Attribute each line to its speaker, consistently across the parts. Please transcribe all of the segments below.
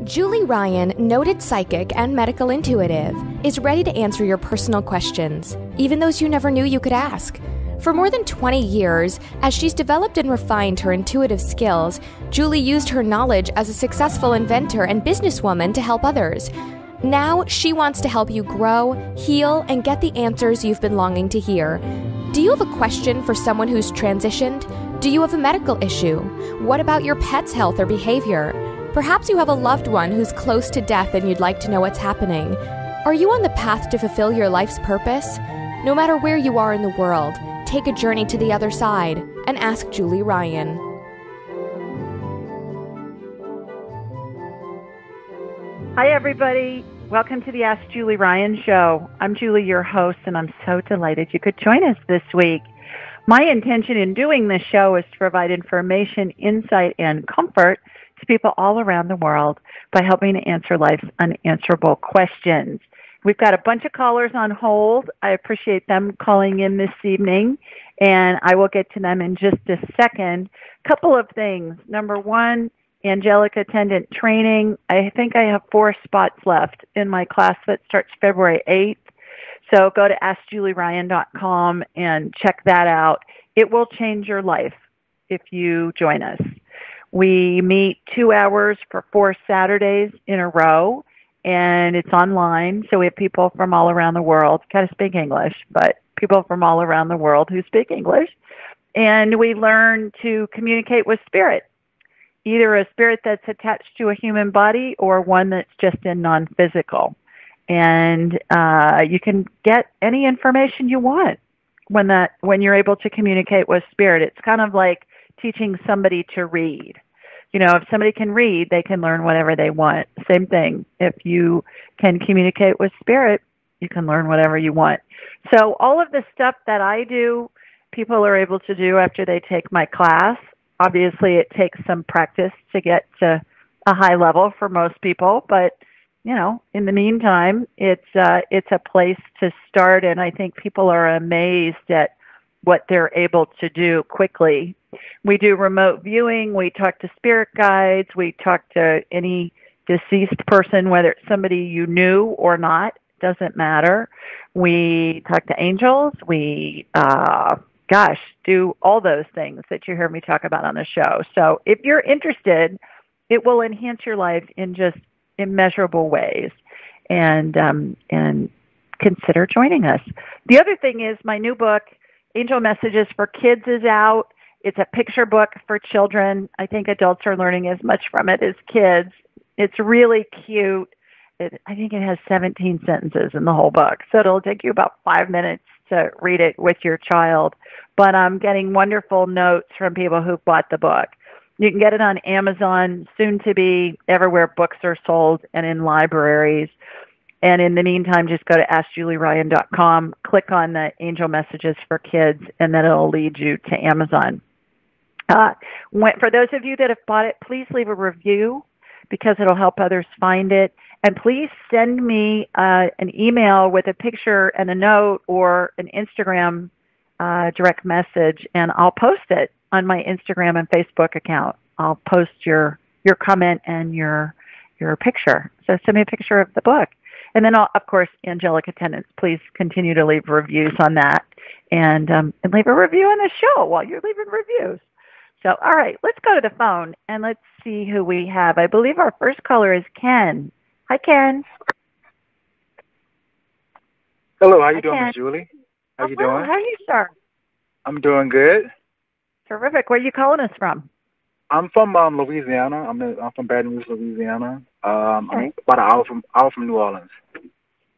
Speaker 1: Julie Ryan, noted psychic and medical intuitive, is ready to answer your personal questions, even those you never knew you could ask. For more than 20 years, as she's developed and refined her intuitive skills, Julie used her knowledge as a successful inventor and businesswoman to help others. Now, she wants to help you grow, heal, and get the answers you've been longing to hear. Do you have a question for someone who's transitioned? Do you have a medical issue? What about your pet's health or behavior? Perhaps you have a loved one who's close to death and you'd like to know what's happening. Are you on the path to fulfill your life's purpose? No matter where you are in the world, take a journey to the other side and ask Julie Ryan.
Speaker 2: Hi, everybody. Welcome to the Ask Julie Ryan Show. I'm Julie, your host, and I'm so delighted you could join us this week. My intention in doing this show is to provide information, insight, and comfort to people all around the world by helping to answer life's unanswerable questions. We've got a bunch of callers on hold. I appreciate them calling in this evening, and I will get to them in just a second. Couple of things. Number one, angelic attendant training. I think I have 4 spots left in my class that starts February 8th. So go to AskJulieRyan.com and check that out. It will change your life if you join us. We meet 2 hours for 4 Saturdays in a row, and it's online. So we have people from all around the world, kind of speak English, but people from all around the world who speak English. And we learn to communicate with spirit, either a spirit that's attached to a human body or one that's just in non-physical. And you can get any information you want when you're able to communicate with spirit. It's kind of like teaching somebody to read. You know, if somebody can read, they can learn whatever they want. Same thing. If you can communicate with spirit, you can learn whatever you want. So all of the stuff that I do, people are able to do after they take my class. Obviously, it takes some practice to get to a high level for most people, but you know, in the meantime, it's a place to start, and I think people are amazed at what they're able to do quickly. We do remote viewing. We talk to spirit guides. We talk to any deceased person, whether it's somebody you knew or not, doesn't matter. We talk to angels. We, do all those things that you hear me talk about on the show. So if you're interested, it will enhance your life in just immeasurable ways, and consider joining us. The other thing is my new book, Angel Messages for Kids, is out. It's a picture book for children. I think adults are learning as much from it as kids. It's really cute. I think it has 17 sentences in the whole book, so it'll take you about 5 minutes to read it with your child. But I'm getting wonderful notes from people who've bought the book. You can get it on Amazon, soon to be everywhere books are sold, and in libraries. And in the meantime, just go to AskJulieRyan.com, click on the Angel Messages for Kids, and then it'll lead you to Amazon. For those of you that have bought it, please leave a review because it'll help others find it. And please send me an email with a picture and a note or an Instagram direct message, and I'll post it on my Instagram and Facebook account. I'll post your comment and your picture. So send me a picture of the book. And then, of course, angelic attendants, please continue to leave reviews on that and leave a review on the show while you're leaving reviews. So, all right, let's go to the phone and let's see who we have. I believe our first caller is Ken. Hi, Ken.
Speaker 3: Hello, how you doing, Miss Julie? How you doing?
Speaker 2: How are you, sir?
Speaker 3: I'm doing good.
Speaker 2: Terrific. Where are you calling us from?
Speaker 3: I'm from Louisiana. I'm from Baton Rouge, Louisiana. I'm
Speaker 2: Okay.
Speaker 3: about an hour from New Orleans.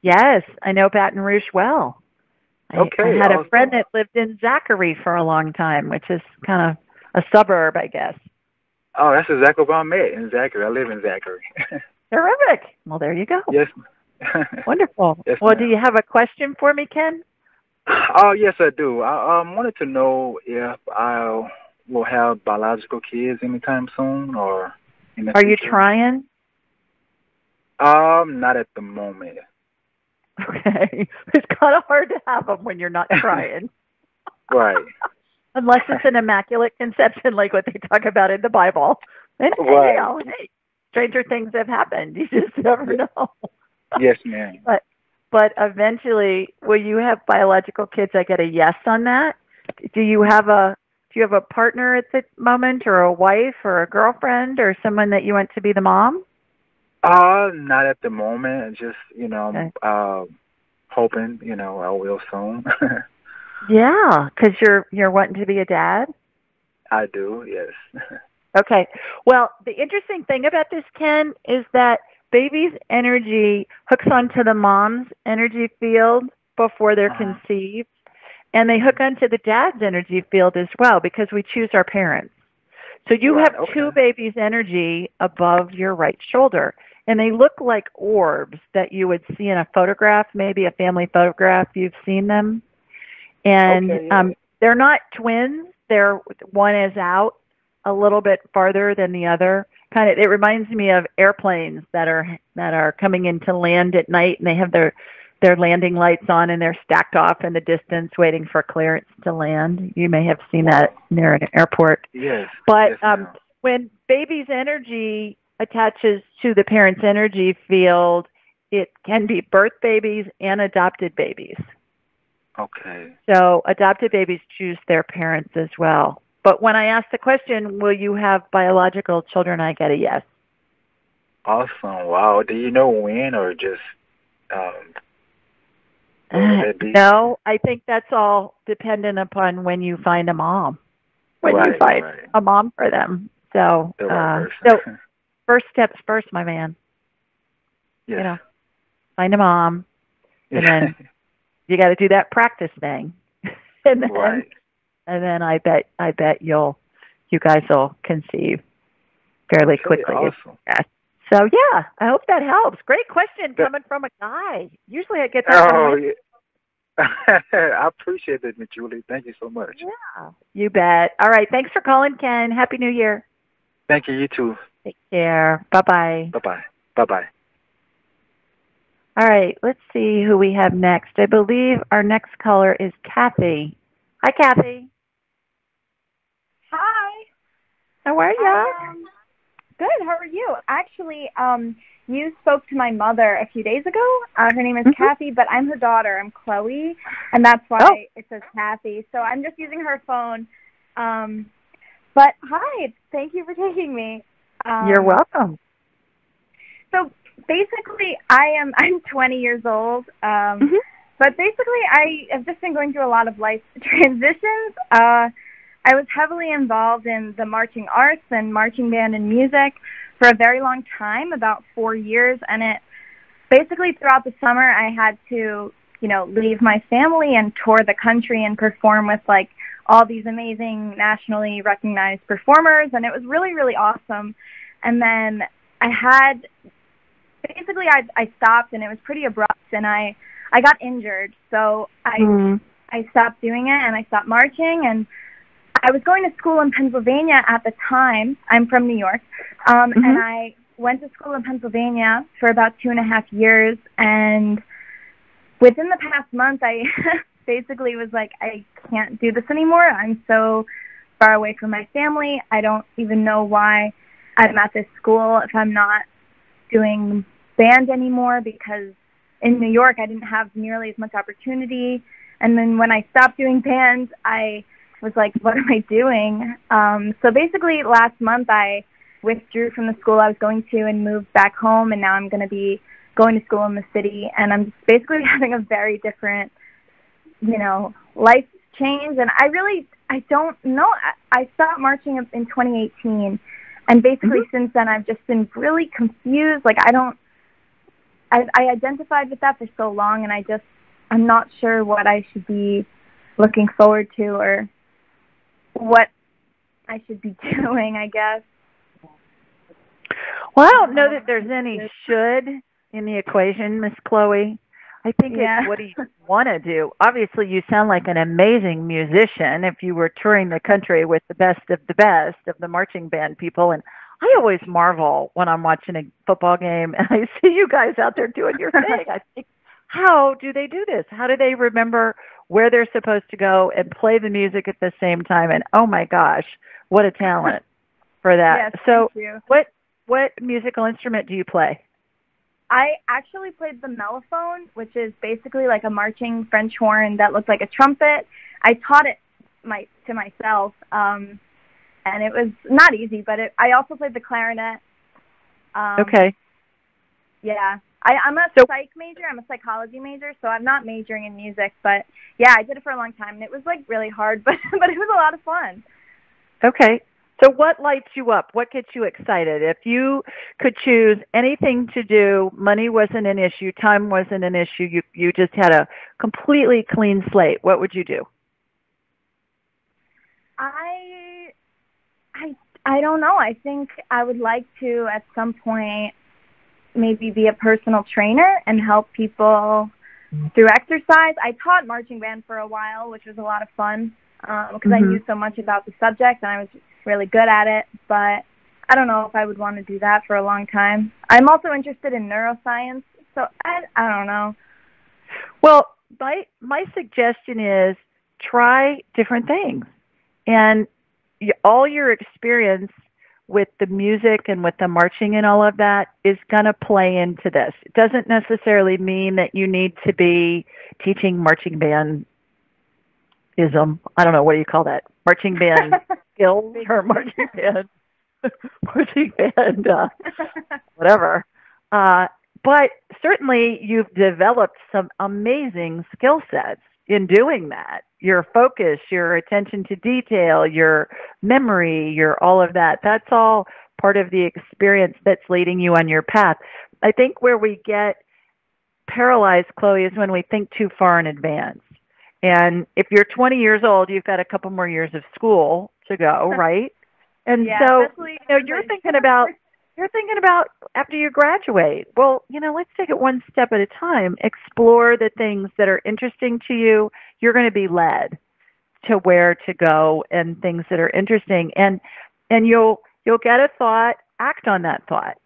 Speaker 2: Yes, I know Baton Rouge well.
Speaker 3: Okay.
Speaker 2: I had a
Speaker 3: awesome.
Speaker 2: friend that lived in Zachary for a long time, which is kind of a suburb, I guess.
Speaker 3: Oh, that's exactly where I'm at, in Zachary. I live in Zachary.
Speaker 2: Terrific. Well, there you go.
Speaker 3: Yes.
Speaker 2: Wonderful.
Speaker 3: Yes,
Speaker 2: Well,
Speaker 3: ma'am.
Speaker 2: do you have a question for me, Ken?
Speaker 3: Oh, yes, I do. I wanted to know if I will have biological kids anytime soon, or in the
Speaker 2: Are you
Speaker 3: future.
Speaker 2: trying?
Speaker 3: Not at the moment.
Speaker 2: Okay. It's kind of hard to have them when you're not trying.
Speaker 3: Right.
Speaker 2: Unless it's an immaculate conception like what they talk about in the Bible. And,
Speaker 3: Right.
Speaker 2: hey, stranger things have happened. You just never know.
Speaker 3: Yes, ma'am.
Speaker 2: But eventually, will you have biological kids? I get a yes on that. Do you have a partner at the moment, or a wife, or a girlfriend, or someone that you want to be the mom?
Speaker 3: Not at the moment. Just,
Speaker 2: Okay.
Speaker 3: hoping, I will soon.
Speaker 2: Yeah, because you're wanting to be a dad.
Speaker 3: I do, yes.
Speaker 2: Okay. Well, the interesting thing about this, Ken, is that baby's energy hooks onto the mom's energy field before they're
Speaker 3: Uh-huh.
Speaker 2: conceived, and they hook onto the dad's energy field as well because we choose our parents. So you
Speaker 3: Right,
Speaker 2: have
Speaker 3: okay.
Speaker 2: two babies' energy above your right shoulder, and they look like orbs that you would see in a photograph, maybe a family photograph. You've seen them, and
Speaker 3: Okay, yeah.
Speaker 2: they're not twins. They're one is out a little bit farther than the other. Kind of, it reminds me of airplanes that are coming in to land at night, and they have their landing lights on, and they're stacked off in the distance, waiting for clearance to land. You may have seen that
Speaker 3: Wow.
Speaker 2: near an airport.
Speaker 3: Yes,
Speaker 2: But
Speaker 3: yes, ma'am.
Speaker 2: when baby's energy attaches to the parent's energy field, it can be birth babies and adopted babies.
Speaker 3: Okay.
Speaker 2: So adopted babies choose their parents as well. But when I ask the question, will you have biological children, I get a yes.
Speaker 3: Awesome. Wow. Do you know when or just um when will that be?
Speaker 2: No, I think that's all dependent upon when you find a mom. When you
Speaker 3: Right,
Speaker 2: find
Speaker 3: right.
Speaker 2: a mom for them. So,
Speaker 3: The right
Speaker 2: so
Speaker 3: person.
Speaker 2: first steps first, my man. You
Speaker 3: Yes.
Speaker 2: know, find a mom, and
Speaker 3: Yeah.
Speaker 2: then you got to do that practice thing, and then
Speaker 3: Right.
Speaker 2: I bet you guys will conceive fairly
Speaker 3: Okay,
Speaker 2: quickly.
Speaker 3: awesome.
Speaker 2: Yes. So yeah, I hope that helps. Great question
Speaker 3: That,
Speaker 2: coming from a guy. Usually I get that from
Speaker 3: oh,
Speaker 2: women.
Speaker 3: yeah. I appreciate that, Miss Julie. Thank you so much.
Speaker 2: Yeah, you bet. All right, thanks for calling, Ken. Happy New Year.
Speaker 3: Thank you, you too.
Speaker 2: Take care. Bye bye.
Speaker 3: Bye bye. Bye bye.
Speaker 2: All right, let's see who we have next. I believe our next caller is Kathy. Hi, Kathy.
Speaker 4: Hi.
Speaker 2: How are
Speaker 4: I
Speaker 2: you?
Speaker 4: Good. How are you? Actually, you spoke to my mother a few days ago. Her name is
Speaker 2: Mm-hmm.
Speaker 4: Kathy, but I'm her daughter. I'm Chloe, and that's
Speaker 2: Oh,
Speaker 4: why it says Kathy. So I'm just using her phone. But hi, thank you for taking me.
Speaker 2: you're welcome.
Speaker 4: So basically, I'm 20 years old.
Speaker 2: Mm-hmm.
Speaker 4: But basically, I have just been going through a lot of life transitions. I was heavily involved in the marching arts and marching band and music for a very long time, about 4 years, and it basically throughout the summer I had to, leave my family and tour the country and perform with like all these amazing nationally recognized performers, and it was really, really awesome. And then I stopped, and it was pretty abrupt, and I got injured, so I stopped doing it, and I stopped marching, and I was going to school in Pennsylvania at the time. I'm from New York, and I went to school in Pennsylvania for about 2.5 years, and within the past month, I basically was like, I can't do this anymore. I'm so far away from my family. I don't even know why I'm at this school if I'm not doing band anymore, because in New York, I didn't have nearly as much opportunity. And then when I stopped doing band, I was like, what am I doing? So basically last month I withdrew from the school I was going to and moved back home, and now I'm going to be going to school in the city, and I'm just basically having a very different, life change. And I don't know. I stopped marching in 2018, and basically since then I've just been really confused. Like I identified with that for so long, and I'm not sure what I should be looking forward to or what I should be doing, I guess.
Speaker 2: Well, I don't know that there's any should in the equation, Miss Chloe. I think it's what do you want to do? Obviously, you sound like an amazing musician if you were touring the country with the best of the marching band people. And I always marvel when I'm watching a football game and I see you guys out there doing your thing. I think, how do they do this? How do they remember where they're supposed to go and play the music at the same time? And oh my gosh, what a talent for that.
Speaker 4: Yes,
Speaker 2: So
Speaker 4: thank you.
Speaker 2: what musical instrument do you play?
Speaker 4: I actually played the mellophone, which is basically like a marching French horn that looks like a trumpet. I taught it to myself, and it was not easy, but I also played the clarinet.
Speaker 2: Okay.
Speaker 4: Yeah. I'm a psych major. I'm a psychology major, so I'm not majoring in music. But, yeah, I did it for a long time, and it was, like, really hard, but it was a lot of fun.
Speaker 2: Okay. So what lights you up? What gets you excited? If you could choose anything to do, money wasn't an issue, time wasn't an issue, you just had a completely clean slate, what would you do?
Speaker 4: I don't know. I think I would like to, at some point, maybe be a personal trainer and help people through exercise. I taught marching band for a while, which was a lot of fun because I knew so much about the subject and I was really good at it. But I don't know if I would want to do that for a long time. I'm also interested in neuroscience, so I don't know.
Speaker 2: Well, my suggestion is try different things. And all your experience with the music and with the marching and all of that is going to play into this. It doesn't necessarily mean that you need to be teaching marching band ism. I don't know, what do you call that? Marching band skills or marching band, whatever. But certainly you've developed some amazing skill sets in doing that. Your focus, your attention to detail, your memory, your all of that, that's all part of the experience that's leading you on your path. I think where we get paralyzed, Chloe, is when we think too far in advance. And if you're 20 years old, you've got a couple more years of school to go, right? And so you're thinking about after you graduate. Well, let's take it one step at a time. Explore the things that are interesting to you. You're going to be led to where to go and things that are interesting. And you'll get a thought, act on that thought.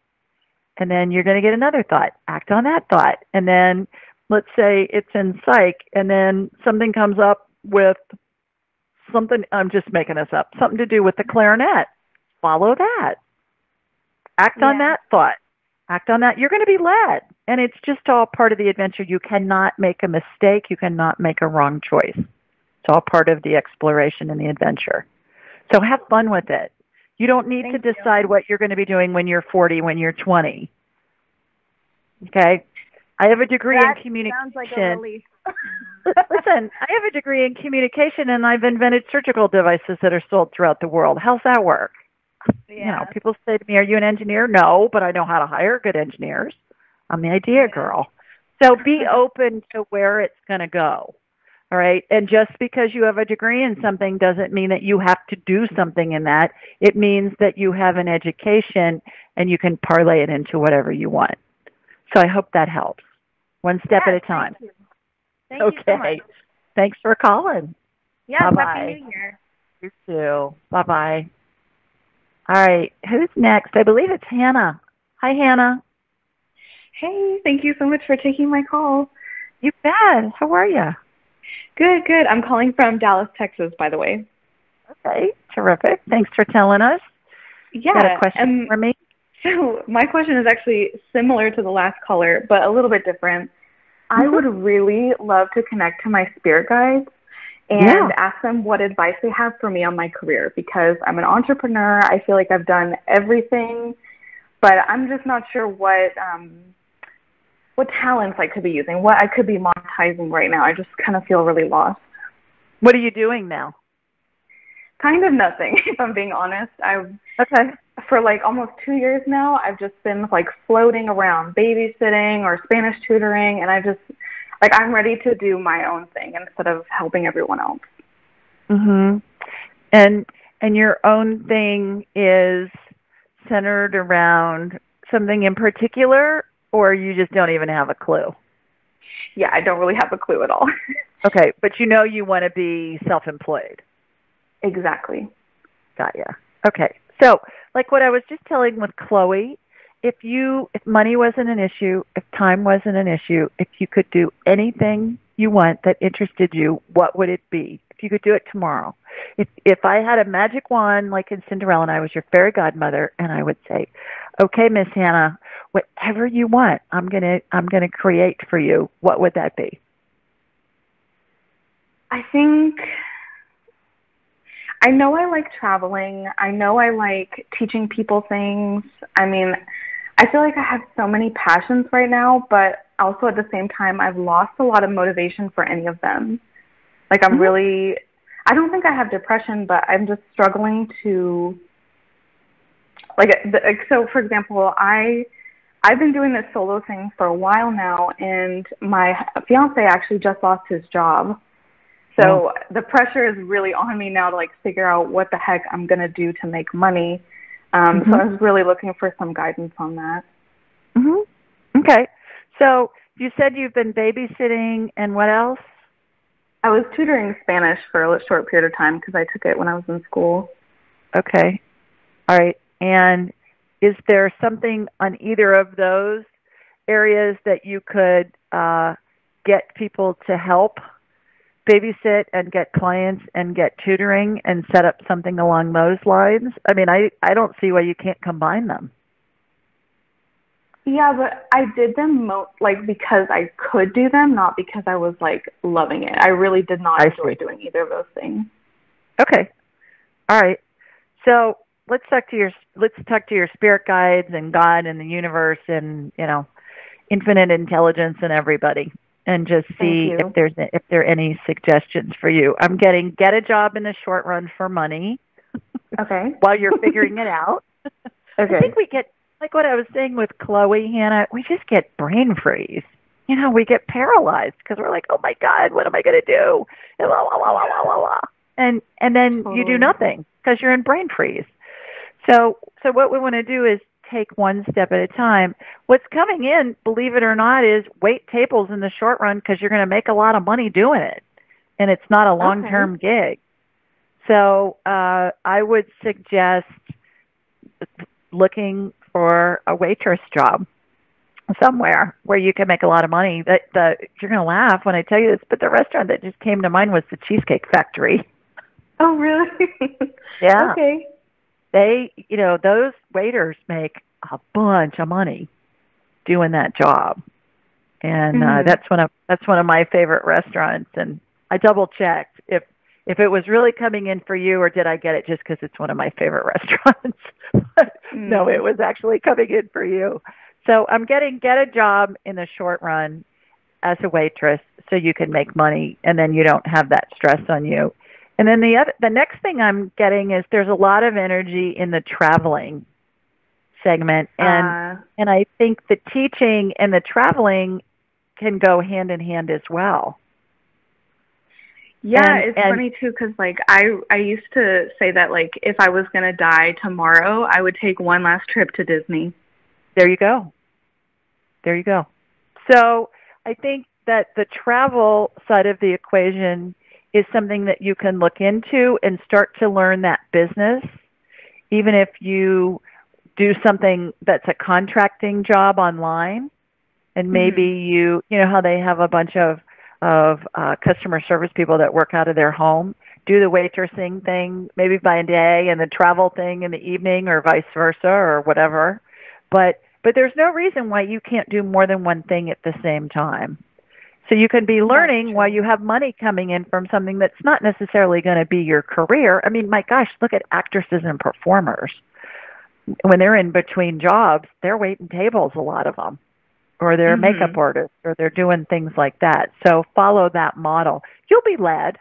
Speaker 2: And then you're going to get another thought, act on that thought. And then let's say it's in psych, and then something comes up with something, I'm just making this up, something to do with the clarinet. Follow that. Act on that thought. Act on that. You're going to be led. And it's just all part of the adventure. You cannot make a mistake. You cannot make a wrong choice. It's all part of the exploration and the adventure. So have fun with it. You don't need to decide what you're going to be doing when you're 40, when you're 20. Okay? I have a degree in communication. Sounds like a relief. Listen, I have a degree in communication, and I've invented surgical devices that are sold throughout the world. How's that work?
Speaker 4: Yeah.
Speaker 2: People say to me, are you an engineer? No, but I know how to hire good engineers. I'm the idea girl. So be open to where it's going to go. All right. And just because you have a degree in something doesn't mean that you have to do something in that. It means that you have an education and you can parlay it into whatever you want. So I hope that helps. One step at a time.
Speaker 4: Thank you so much.
Speaker 2: Thanks for calling.
Speaker 4: Yeah,
Speaker 2: bye-bye.
Speaker 4: Happy New Year.
Speaker 2: You too. Bye-bye. All right, who's next? I believe it's Hannah. Hi, Hannah.
Speaker 5: Hey, thank you so much for taking my call.
Speaker 2: You bet. How are you?
Speaker 5: Good. I'm calling from Dallas, Texas, by the way.
Speaker 2: Okay, terrific. Thanks for telling us.
Speaker 5: Yeah.
Speaker 2: Got a question for me?
Speaker 5: So my question is actually similar to the last caller, but a little bit different. I would really love to connect to my spirit guides and ask them what advice they have for me on my career, because I'm an entrepreneur. I feel like I've done everything, but I'm just not sure what talents I could be using, what I could be monetizing right now. I just kind of feel really lost.
Speaker 2: What are you doing now?
Speaker 5: Kind of nothing, if I'm being honest. For like almost 2 years now, I've just been like floating around, babysitting or Spanish tutoring, and I just I'm ready to do my own thing instead of helping everyone else.
Speaker 2: Mhm. And your own thing is centered around something in particular, or you just don't even have a clue?
Speaker 5: Yeah, I don't really have a clue at all.
Speaker 2: Okay, but you want to be self-employed.
Speaker 5: Exactly.
Speaker 2: Got ya. Okay. So, like what I was just telling with Chloe, if money wasn't an issue, if time wasn't an issue, if you could do anything you want that interested you, what would it be? if you could do it tomorrow, if I had a magic wand like in Cinderella and I was your fairy godmother, and I would say, okay, Miss Hannah, whatever you want, I'm gonna create for you, what would that be?
Speaker 5: I think I know I like traveling. I know I like teaching people things. I mean, I feel like I have so many passions right now, but also at the same time, I've lost a lot of motivation for any of them. Like I'm really, I don't think I have depression, but I'm just struggling to, so for example, I've been doing this solo thing for a while now, and my fiance actually just lost his job. So the pressure is really on me now to like figure out what the heck I'm going to do to make money. So I was really looking for some guidance on that.
Speaker 2: Okay. So you said you've been babysitting, and what else?
Speaker 5: I was tutoring Spanish for a short period of time because I took it when I was in school.
Speaker 2: Okay. All right. And is there something on either of those areas that you could get people to help babysit and get clients and get tutoring and set up something along those lines? I mean, I don't see why you can't combine them.
Speaker 5: Yeah, but I did them because I could do them, not because I was like loving it. I really did not enjoy doing either of those things.
Speaker 2: Okay. All right. So let's talk to your spirit guides and God and the universe and, you know, infinite intelligence and everybody, and just see if there are any suggestions for you. I'm getting get a job in the short run for money.
Speaker 5: Okay.
Speaker 2: While you're figuring it out.
Speaker 5: Okay.
Speaker 2: I think we get, like what I was saying with Chloe, Hannah, we just get brain freeze. You know, we get paralyzed because we're like, oh my God, what am I going to do? And blah, blah, blah, blah, blah, blah. And then you do nothing because you're in brain freeze. So what we want to do is take one step at a time. What's coming in, believe it or not, is wait tables in the short run because you're going to make a lot of money doing it. And it's not a long-term gig. So I would suggest looking for a waitress job somewhere where you can make a lot of money. You're going to laugh when I tell you this, but the restaurant that just came to mind was the Cheesecake Factory.
Speaker 5: Oh, really?
Speaker 2: Yeah.
Speaker 5: Okay.
Speaker 2: Those waiters make a bunch of money doing that job. And that's one of my favorite restaurants. And I double checked if it was really coming in for you, or did I get it just because it's one of my favorite restaurants? No, it was actually coming in for you. So I'm get a job in the short run as a waitress so you can make money, and then you don't have that stress on you. And then the next thing I'm getting is there's a lot of energy in the traveling segment, and I think the teaching and the traveling can go hand in hand as well.
Speaker 5: Yeah, it's funny too because like I used to say that like if I was gonna die tomorrow, I would take one last trip to Disney.
Speaker 2: There you go. So I think that the travel side of the equation is something that you can look into and start to learn that business, even if you do something that's a contracting job online, and maybe you know how they have a bunch of customer service people that work out of their home, do the waitressing thing maybe by day and the travel thing in the evening, or vice versa, or whatever. But there's no reason why you can't do more than one thing at the same time. So you can be learning while you have money coming in from something that's not necessarily going to be your career. I mean, my gosh, look at actresses and performers. When they're in between jobs, they're waiting tables, a lot of them, or they're makeup artists, or they're doing things like that. So follow that model. You'll be led.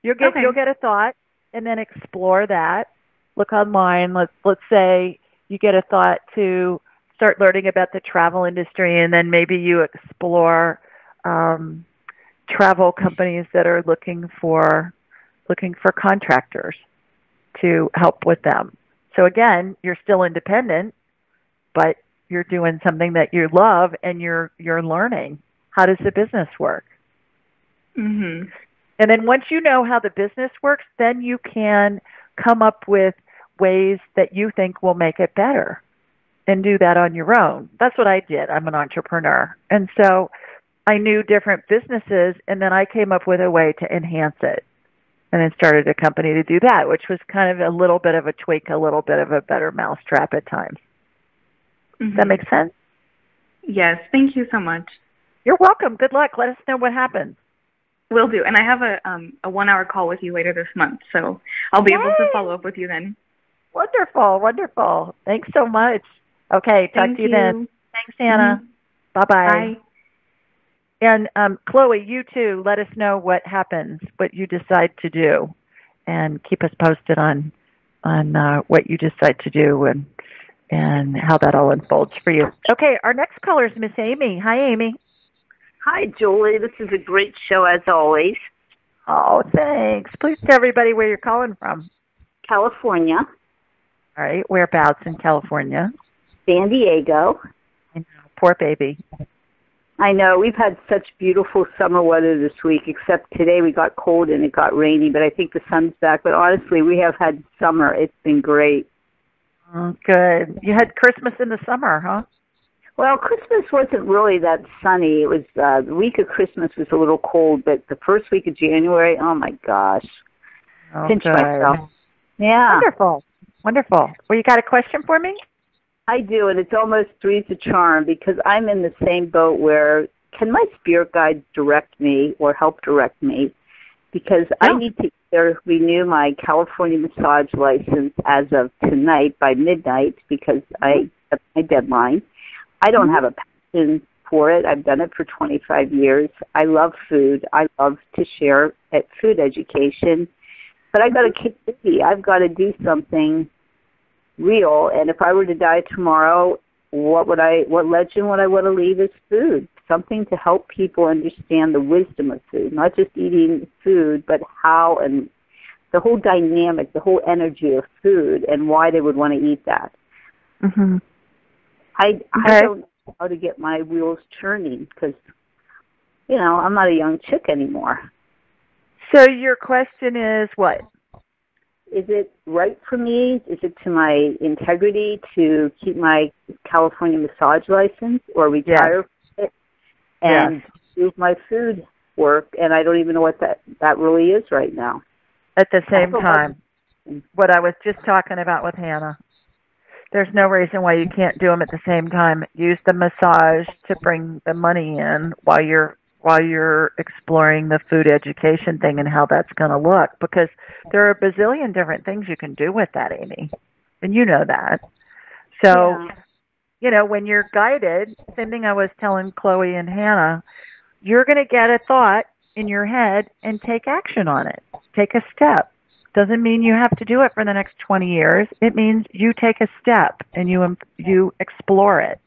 Speaker 2: You'll get a thought, and then explore that. Look online. Let's say you get a thought to start learning about the travel industry, and then maybe you explore travel companies that are looking for contractors to help with them. So again, you're still independent, but you're doing something that you love, and you're learning how does the business work. And then once you know how the business works, then you can come up with ways that you think will make it better and do that on your own. That's what I did. I'm an entrepreneur. And so I knew different businesses, and then I came up with a way to enhance it. and then started a company to do that, which was kind of a little bit of a tweak, a little bit of a better mousetrap at times. Does that make sense?
Speaker 5: Yes. Thank you so much.
Speaker 2: You're welcome. Good luck. Let us know what happens.
Speaker 5: Will do. And I have a 1-hour call with you later this month, so I'll be able to follow up with you then.
Speaker 2: Wonderful. Wonderful. Thanks so much. Okay. Talk to you then. Thanks, Hannah. Bye-bye.
Speaker 5: Bye.
Speaker 2: And Chloe, you too, let us know what happens, what you decide to do, and keep us posted on what you decide to do and how that all unfolds for you. Okay, our next caller is Miss Amy. Hi, Amy.
Speaker 6: Hi, Julie. This is a great show, as always.
Speaker 2: Oh, thanks. Please tell everybody where you're calling from.
Speaker 6: California.
Speaker 2: All right, whereabouts in California?
Speaker 6: San Diego.
Speaker 2: I know, poor baby.
Speaker 6: I know. We've had such beautiful summer weather this week, except today we got cold and it got rainy, but I think the sun's back. But honestly, we have had summer. It's been great.
Speaker 2: Oh, good. You had Christmas in the summer, huh?
Speaker 6: Well, Christmas wasn't really that sunny. It was the week of Christmas was a little cold, but the first week of January, oh my gosh. Pinch myself. Yeah.
Speaker 2: Wonderful. Wonderful. Well, you got a question for me?
Speaker 6: I do, and it's almost three's a charm because I'm in the same boat where can my spirit guide direct me or help direct me? Because I need to either renew my California massage license as of tonight by midnight because that's my deadline. I don't have a passion for it. I've done it for 25 years. I love food. I love to share at food education. But I got to keep busy. I've got to do something real. And if I were to die tomorrow, what legend would I want to leave as food? Something to help people understand the wisdom of food, not just eating food, but how and the whole dynamic, the whole energy of food and why they would want to eat that.
Speaker 2: Mm-hmm.
Speaker 6: I don't know how to get my wheels turning because, I'm not a young chick anymore.
Speaker 2: So your question is what?
Speaker 6: Is it right for me? Is it to my integrity to keep my California massage license or retire from it and do my food work? And I don't even know what that really is right now.
Speaker 2: At the same time, what I was just talking about with Hannah. There's no reason why you can't do them at the same time. Use the massage to bring the money in while you're exploring the food education thing and how that's going to look. Because there are a bazillion different things you can do with that, Amy. And you know that. So, when you're guided, same thing I was telling Chloe and Hannah, you're going to get a thought in your head and take action on it. Take a step. Doesn't mean you have to do it for the next 20 years. It means you take a step and you explore it.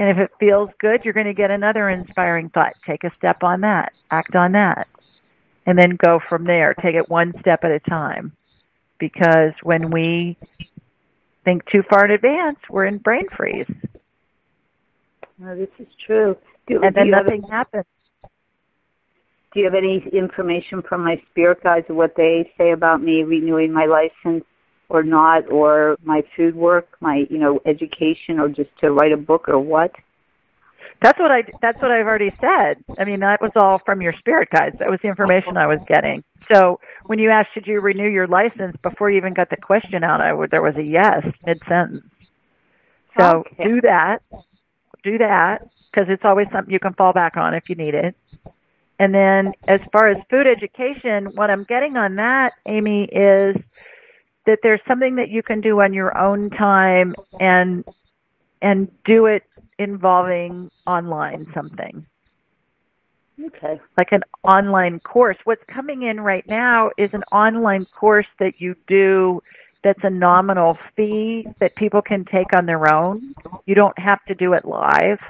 Speaker 2: And if it feels good, you're going to get another inspiring thought. Take a step on that. Act on that. And then go from there. Take it one step at a time. Because when we think too far in advance, we're in brain freeze.
Speaker 6: No, this is true.
Speaker 2: And then nothing happens.
Speaker 6: Do you have any information from my spirit guides of what they say about me renewing my license or not, or my food work, my education, or just to write a book or what?
Speaker 2: That's what I've already said. I mean, that was all from your spirit guides. That was the information I was getting. So when you asked, should you renew your license, before you even got the question out, there was a yes mid-sentence. So do that, because it's always something you can fall back on if you need it. And then as far as food education, what I'm getting on that, Amy, is that there's something that you can do on your own time and do it involving online something.
Speaker 6: Okay.
Speaker 2: Like an online course. What's coming in right now is an online course that you do that's a nominal fee that people can take on their own. You don't have to do it live,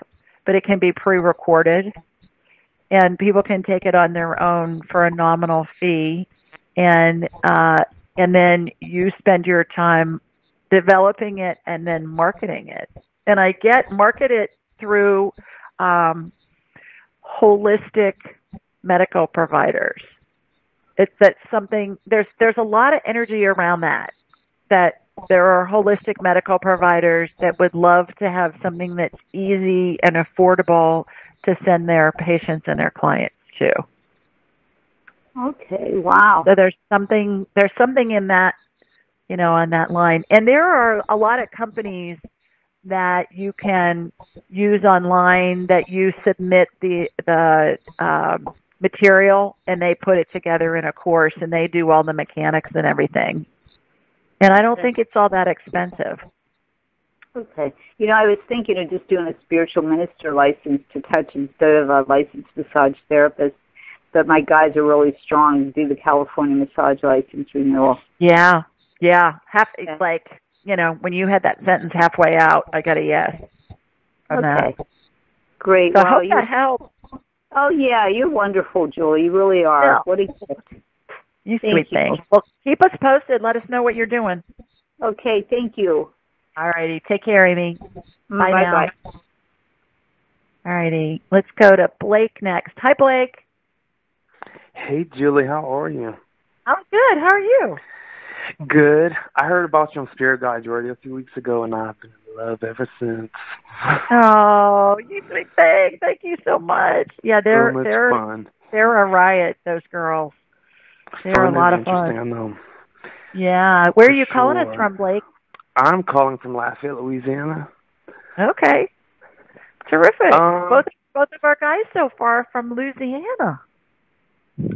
Speaker 2: but it can be pre-recorded. And people can take it on their own for a nominal fee, and then you spend your time developing it and then marketing it. And I market it through holistic medical providers. That's something. There's a lot of energy around that. That there are holistic medical providers that would love to have something that's easy and affordable to send their patients and their clients to.
Speaker 6: Okay. Wow.
Speaker 2: So there's something in that, on that line. And there are a lot of companies that you can use online that you submit the material and they put it together in a course and they do all the mechanics and everything. And I don't think it's all that expensive.
Speaker 6: Okay. I was thinking of just doing a spiritual minister license to touch instead of a licensed massage therapist. But my guys are really strong to do the California massage license renewal.
Speaker 2: Yeah. It's like, when you had that sentence halfway out, I got a yes.
Speaker 6: Okay.
Speaker 2: That.
Speaker 6: Great.
Speaker 2: So I hope that helps.
Speaker 6: Oh, yeah. You're wonderful, Julie. You really are.
Speaker 2: Yeah.
Speaker 6: What a gift.
Speaker 2: You sweet thing. Well, keep us posted. Let us know what you're doing.
Speaker 6: Okay. Thank you.
Speaker 2: All righty. Take care, Amy. Bye now.
Speaker 6: Bye.
Speaker 2: All righty. Let's go to Blake next. Hi, Blake.
Speaker 7: Hey, Julie. How are you?
Speaker 2: I'm good. How are you?
Speaker 7: Good. I heard about you on Spirit Guides Radio a few weeks ago, and I've been in love ever since.
Speaker 2: Oh, you sweet thing. Thank you so much. Yeah, they're
Speaker 7: fun.
Speaker 2: They're a riot, those girls. They're a lot of fun.
Speaker 7: I know.
Speaker 2: Yeah. Where are you calling us from, Blake?
Speaker 7: I'm calling from Lafayette, Louisiana.
Speaker 2: Okay. Terrific. Both of our guys so far are from Louisiana.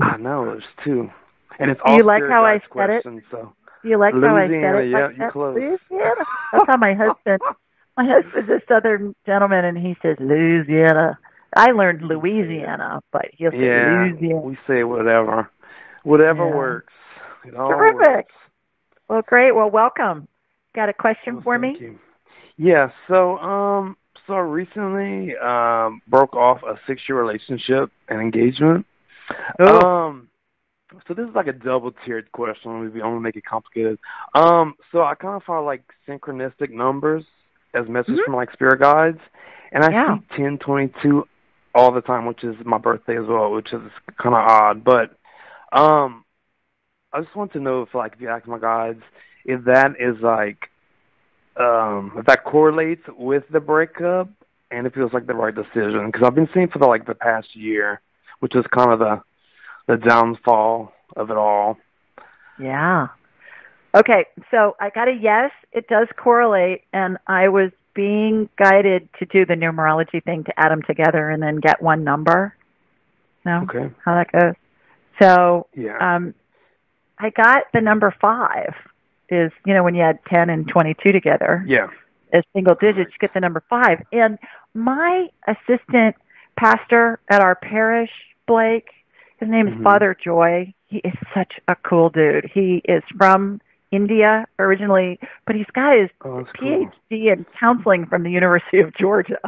Speaker 7: I know, there's two. And it's
Speaker 2: Do
Speaker 7: all
Speaker 2: you like how I said it?
Speaker 7: So.
Speaker 2: Do you like how I said it?
Speaker 7: Yeah,
Speaker 2: like
Speaker 7: you're close.
Speaker 2: Louisiana. That's how my husband's a Southern gentleman, and he says Louisiana. I learned Louisiana, but he'll say Louisiana.
Speaker 7: We say whatever. Whatever works. It all
Speaker 2: Terrific.
Speaker 7: Works.
Speaker 2: Well, great. Well, welcome. Got a question for me?
Speaker 7: Thank you. Yeah, so I recently broke off a 6-year relationship and engagement. So this is like a double-tiered question. I'm going to make it complicated. So I kind of follow like synchronistic numbers as messages from like spirit guides, and I see 1022 all the time, which is my birthday as well, which is kind of odd. But I just want to know if you ask my guides, if that is like if that correlates with the breakup, and it feels like the right decision, because I've been seeing for the past year, which is kind of the downfall of it all.
Speaker 2: Yeah. Okay, so I got a yes. It does correlate, and I was being guided to do the numerology thing to add them together and then get one number. No?
Speaker 7: Okay.
Speaker 2: How that goes. So
Speaker 7: yeah.
Speaker 2: I got the number 5 is, when you add 10 and 22 together.
Speaker 7: Yeah.
Speaker 2: As single digits, you get the number 5. And my assistant pastor at our parish, Blake, his name is Father Joy. He is such a cool dude. He is from India originally, but he's got his PhD in counseling from the University of Georgia.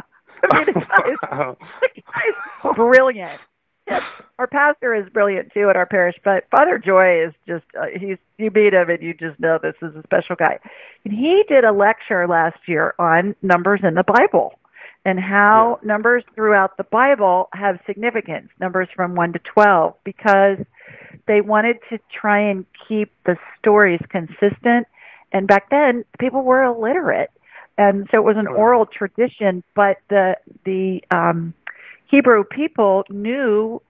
Speaker 2: I mean, the guy's brilliant. Yes, our pastor is brilliant too at our parish, but Father Joy is just, you meet him and you just know this is a special guy. And he did a lecture last year on numbers in the Bible and how numbers throughout the Bible have significance, numbers from 1 to 12, because they wanted to try and keep the stories consistent. And back then, people were illiterate. And so it was an oral tradition, but the Hebrew people knew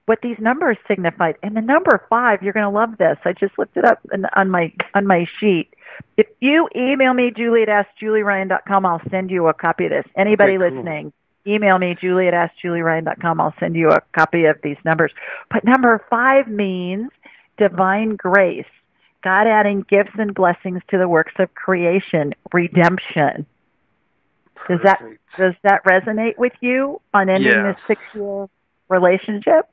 Speaker 2: what these numbers signified. And the number 5, you're going to love this. I just looked it up on my sheet. If you email me, Julie at AskJulieRyan.com, I'll send you a copy of this. Anybody listening, email me, Julie at AskJulieRyan.com. I'll send you a copy of these numbers. But number 5 means divine grace, God adding gifts and blessings to the works of creation, redemption. Does that resonate with you on ending this 6-year relationship?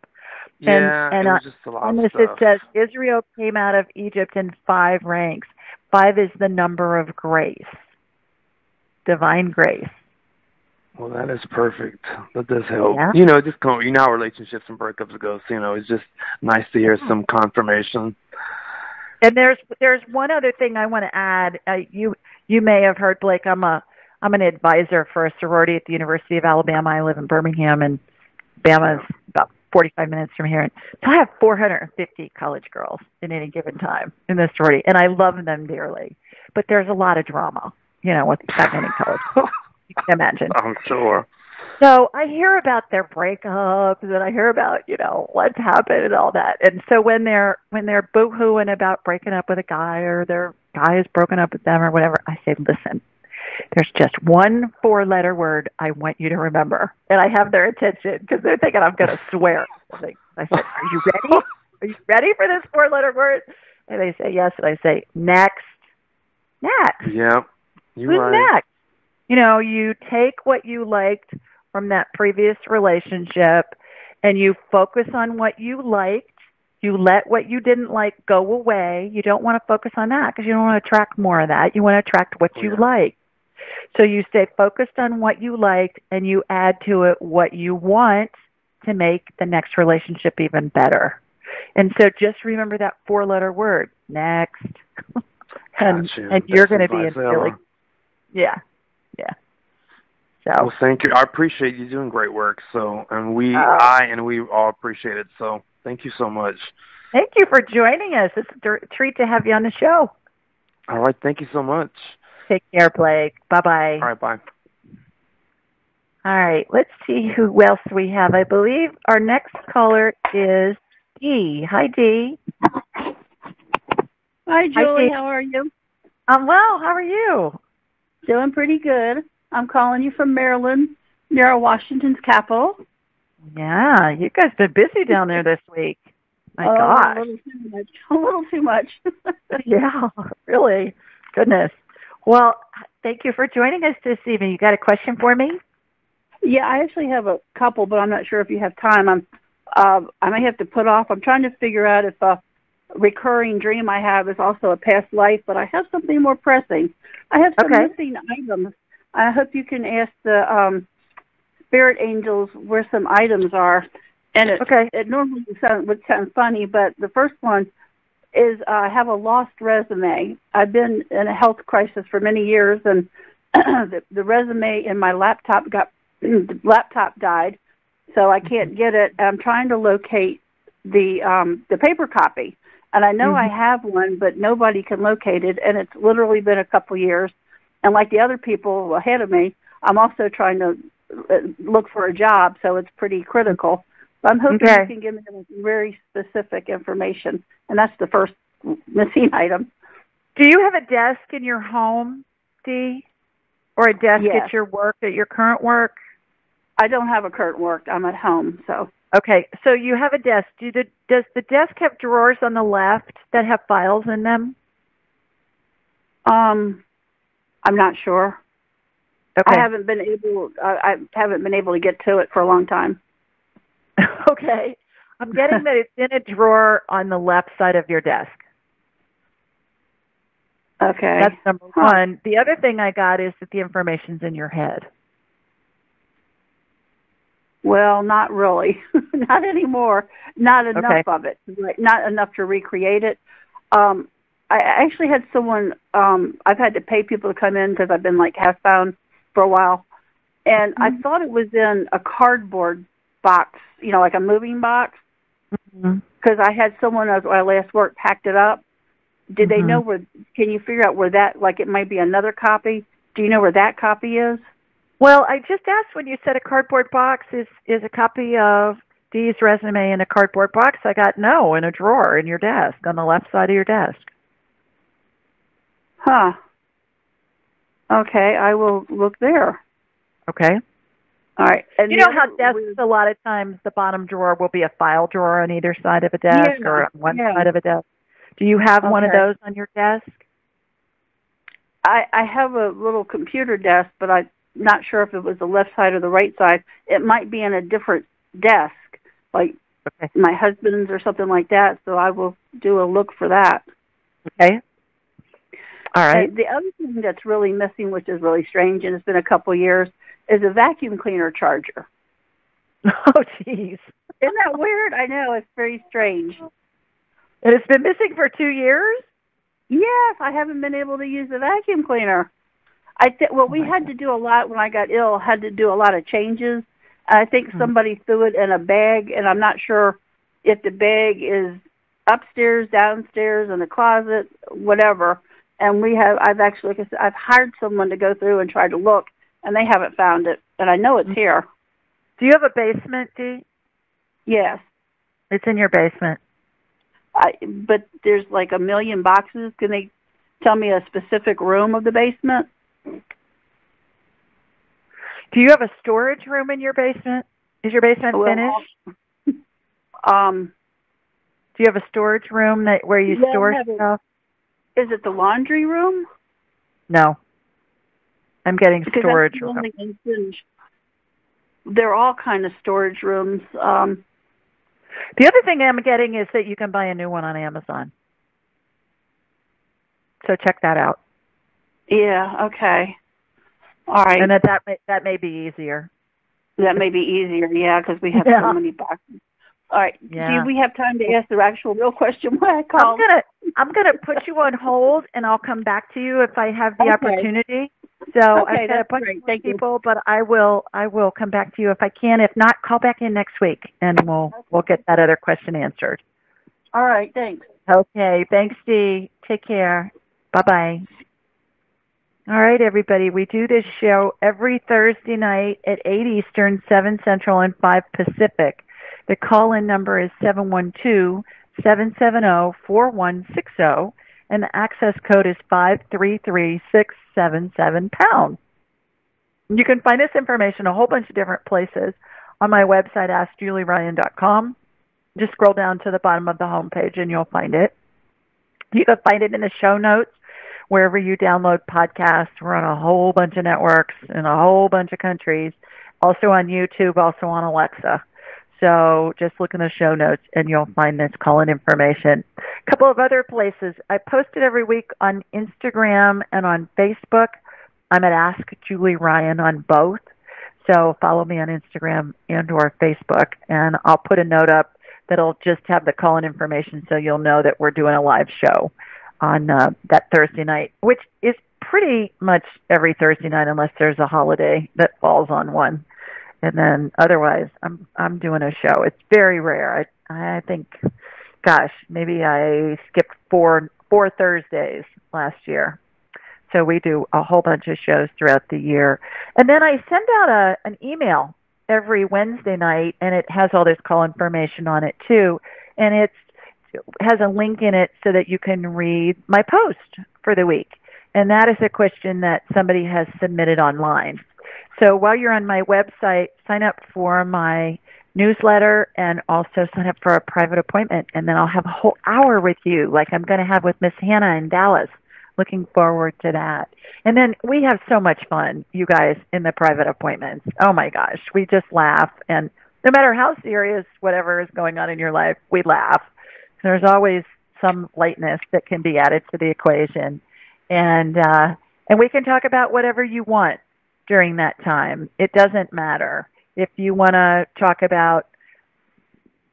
Speaker 7: Yeah,
Speaker 2: and
Speaker 7: it was just a lot of stuff.
Speaker 2: It says Israel came out of Egypt in 5 ranks. 5 is the number of grace, divine grace.
Speaker 7: Well, that is perfect. That does help.
Speaker 2: Yeah.
Speaker 7: Just how relationships and breakups go. So, it's just nice to hear some confirmation.
Speaker 2: And there's one other thing I want to add. You may have heard, Blake, I'm an advisor for a sorority at the University of Alabama. I live in Birmingham, and Bama is about 45 minutes from here. And so I have 450 college girls at any given time in this sorority, and I love them dearly. But there's a lot of drama, with that many college girls. You can imagine.
Speaker 7: I'm sure.
Speaker 2: So I hear about their breakups and I hear about, what's happened and all that. And so when they're boo-hooing about breaking up with a guy or their guy has broken up with them or whatever, I say, listen, there's just one 4-letter word I want you to remember. And I have their attention because they're thinking I'm going to swear. I said, are you ready? Are you ready for this 4-letter word? And they say yes. And I say, next. Next.
Speaker 7: Yeah. You're
Speaker 2: Who's
Speaker 7: right.
Speaker 2: next? You take what you liked from that previous relationship and you focus on what you liked. You let what you didn't like go away. You don't want to focus on that because you don't want to attract more of that. You want to attract what you like. So you stay focused on what you liked and you add to it what you want to make the next relationship even better. And so just remember that 4-letter word, next. and you're going to be in really, yeah. So.
Speaker 7: Well, thank you. I appreciate you doing great work. So, and we all appreciate it. So, thank you so much.
Speaker 2: Thank you for joining us. It's a treat to have you on the show.
Speaker 7: All right. Thank you so much.
Speaker 2: Take care, Blake. Bye-bye.
Speaker 7: All right. Bye.
Speaker 2: All right. Let's see who else we have. I believe our next caller is Dee. Hi, Dee.
Speaker 8: Hi, Julie. How are you?
Speaker 2: I'm well. How are you?
Speaker 8: Doing pretty good. I'm calling you from Maryland, near Washington's capital.
Speaker 2: Yeah, you guys been busy down there this week. My gosh.
Speaker 8: A little too much.
Speaker 2: Yeah, really. Goodness. Well, thank you for joining us this evening. You got a question for me?
Speaker 8: Yeah, I actually have a couple, but I'm not sure if you have time. I may have to put off. I'm trying to figure out if a recurring dream I have is also a past life, but I have something more pressing. I have some missing items. I hope you can ask the spirit angels where some items are. And it normally would sound funny, but the first one is I have a lost resume. I've been in a health crisis for many years, and the resume in my laptop died, so I can't get it. I'm trying to locate the paper copy, and I know I have one, but nobody can locate it, and it's literally been a couple years. And like the other people ahead of me, I'm also trying to look for a job, so it's pretty critical. But I'm hoping you can give me very specific information, and that's the first missing item.
Speaker 2: Do you have a desk in your home, Dee? Or a desk at your work, at your current work?
Speaker 8: I don't have a current work. I'm at home, so.
Speaker 2: Okay, so you have a desk. Does the desk have drawers on the left that have files in them?
Speaker 8: I'm not sure.
Speaker 2: Okay.
Speaker 8: I haven't been able to get to it for a long time.
Speaker 2: Okay. I'm getting that it's in a drawer on the left side of your desk.
Speaker 8: Okay.
Speaker 2: That's number one. The other thing I got is that the information's in your head.
Speaker 8: Well, not really. Not anymore. Not enough of it. Not enough to recreate it. I actually had someone, I've had to pay people to come in because I've been like housebound for a while. And I thought it was in a cardboard box, like a moving box. Because I had someone as I last worked packed it up. Did they know where, can you figure out where that, like it might be another copy? Do you know where that copy is?
Speaker 2: Well, I just asked when you said a cardboard box is a copy of Dee's resume in a cardboard box. I got no, in a drawer in your desk, on the left side of your desk.
Speaker 8: Huh. Okay, I will look there.
Speaker 2: Okay.
Speaker 8: All right. And
Speaker 2: you know how desks, a lot of times, the bottom drawer will be a file drawer on either side of a desk or on one side of a desk. Do you have one of those on your desk?
Speaker 8: I have a little computer desk, but I'm not sure if it was the left side or the right side. It might be in a different desk, like my husband's or something like that, so I will do a look for that.
Speaker 2: Okay. All right.
Speaker 8: The other thing that's really missing, which is really strange, and it's been a couple of years, is a vacuum cleaner charger.
Speaker 2: Oh, jeez.
Speaker 8: Isn't that weird? I know. It's very strange.
Speaker 2: And it's been missing for 2 years?
Speaker 8: Yes, I haven't been able to use the vacuum cleaner. We had to do a lot when I got ill, had to do a lot of changes. I think somebody threw it in a bag, and I'm not sure if the bag is upstairs, downstairs, in the closet, whatever. And I've actually, like I said, I've hired someone to go through and try to look, and they haven't found it. And I know it's here.
Speaker 2: Do you have a basement, Dee?
Speaker 8: Yes.
Speaker 2: It's in your basement.
Speaker 8: But there's like a million boxes. Can they tell me a specific room of the basement?
Speaker 2: Do you have a storage room in your basement? Is your basement finished? Do you have a storage room where you store stuff?
Speaker 8: Is it the laundry room?
Speaker 2: No. I'm getting storage room.
Speaker 8: They're all kind of storage rooms.
Speaker 2: The other thing I'm getting is that you can buy a new one on Amazon. So check that out.
Speaker 8: Yeah, okay. All right.
Speaker 2: And that may be easier.
Speaker 8: That may be easier, yeah, because we have so many boxes. All right.
Speaker 2: Yeah.
Speaker 8: Do we have time to ask the actual real question why I called?
Speaker 2: I'm gonna put you on hold, and I'll come back to you if I have the opportunity. So I've got a bunch of people, but I will come back to you if I can. If not, call back in next week, and we'll get that other question answered.
Speaker 8: All right. Thanks.
Speaker 2: Okay. Thanks, Dee. Take care. Bye-bye. All right, everybody. We do this show every Thursday night at 8 Eastern, 7 Central, and 5 Pacific. The call-in number is 712-770-4160, and the access code is 533677#. You can find this information a whole bunch of different places on my website, AskJulieRyan.com. Just scroll down to the bottom of the homepage, and you'll find it. You can find it in the show notes wherever you download podcasts. We're on a whole bunch of networks in a whole bunch of countries, also on YouTube, also on Alexa. So just look in the show notes, and you'll find this call-in information. A couple of other places. I post it every week on Instagram and on Facebook. I'm at Ask Julie Ryan on both. So follow me on Instagram and or Facebook, and I'll put a note up that'll just have the call-in information so you'll know that we're doing a live show on that Thursday night, which is pretty much every Thursday night unless there's a holiday that falls on one. And then otherwise, I'm doing a show. It's very rare. I think, gosh, maybe I skipped four Thursdays last year. So we do a whole bunch of shows throughout the year. And then I send out an email every Wednesday night, and it has all this call information on it too. And it has a link in it so that you can read my post for the week. And that is a question that somebody has submitted online. So while you're on my website, sign up for my newsletter and also sign up for a private appointment. And then I'll have a whole hour with you, like I'm going to have with Miss Hannah in Dallas. Looking forward to that. And then we have so much fun, you guys, in the private appointments. Oh, my gosh. We just laugh. And no matter how serious whatever is going on in your life, we laugh. There's always some lightness that can be added to the equation. And we can talk about whatever you want during that time. It doesn't matter. If you want to talk about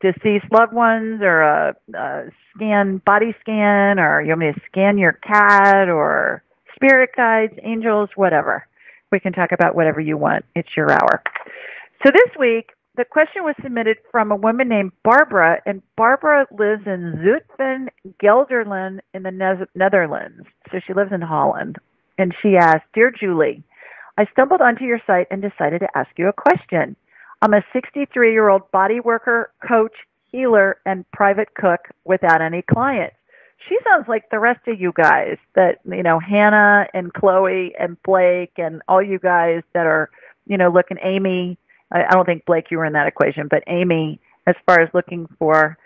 Speaker 2: deceased loved ones or a body scan, or you want me to scan your cat, or spirit guides, angels, whatever. We can talk about whatever you want. It's your hour. So this week, the question was submitted from a woman named Barbara, and Barbara lives in Zutphen, Gelderland in the Netherlands. So she lives in Holland. And she asked, Dear Julie, I stumbled onto your site and decided to ask you a question. I'm a 63-year-old body worker, coach, healer, and private cook without any clients. She sounds like the rest of you guys, that, Hannah and Chloe and Blake and all you guys that are, looking, Amy. I don't think, Blake, you were in that equation, but Amy, as far as looking for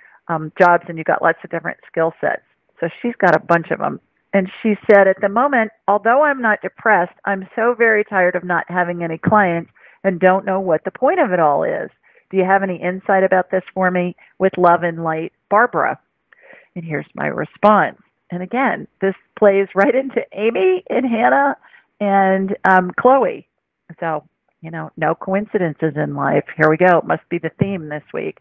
Speaker 2: jobs, and you got lots of different skill sets. So she's got a bunch of them. And she said, at the moment, although I'm not depressed, I'm so very tired of not having any clients and don't know what the point of it all is. Do you have any insight about this for me? With love and light, Barbara. And here's my response. And again, this plays right into Amy and Hannah and Chloe. So, no coincidences in life. Here we go. It must be the theme this week.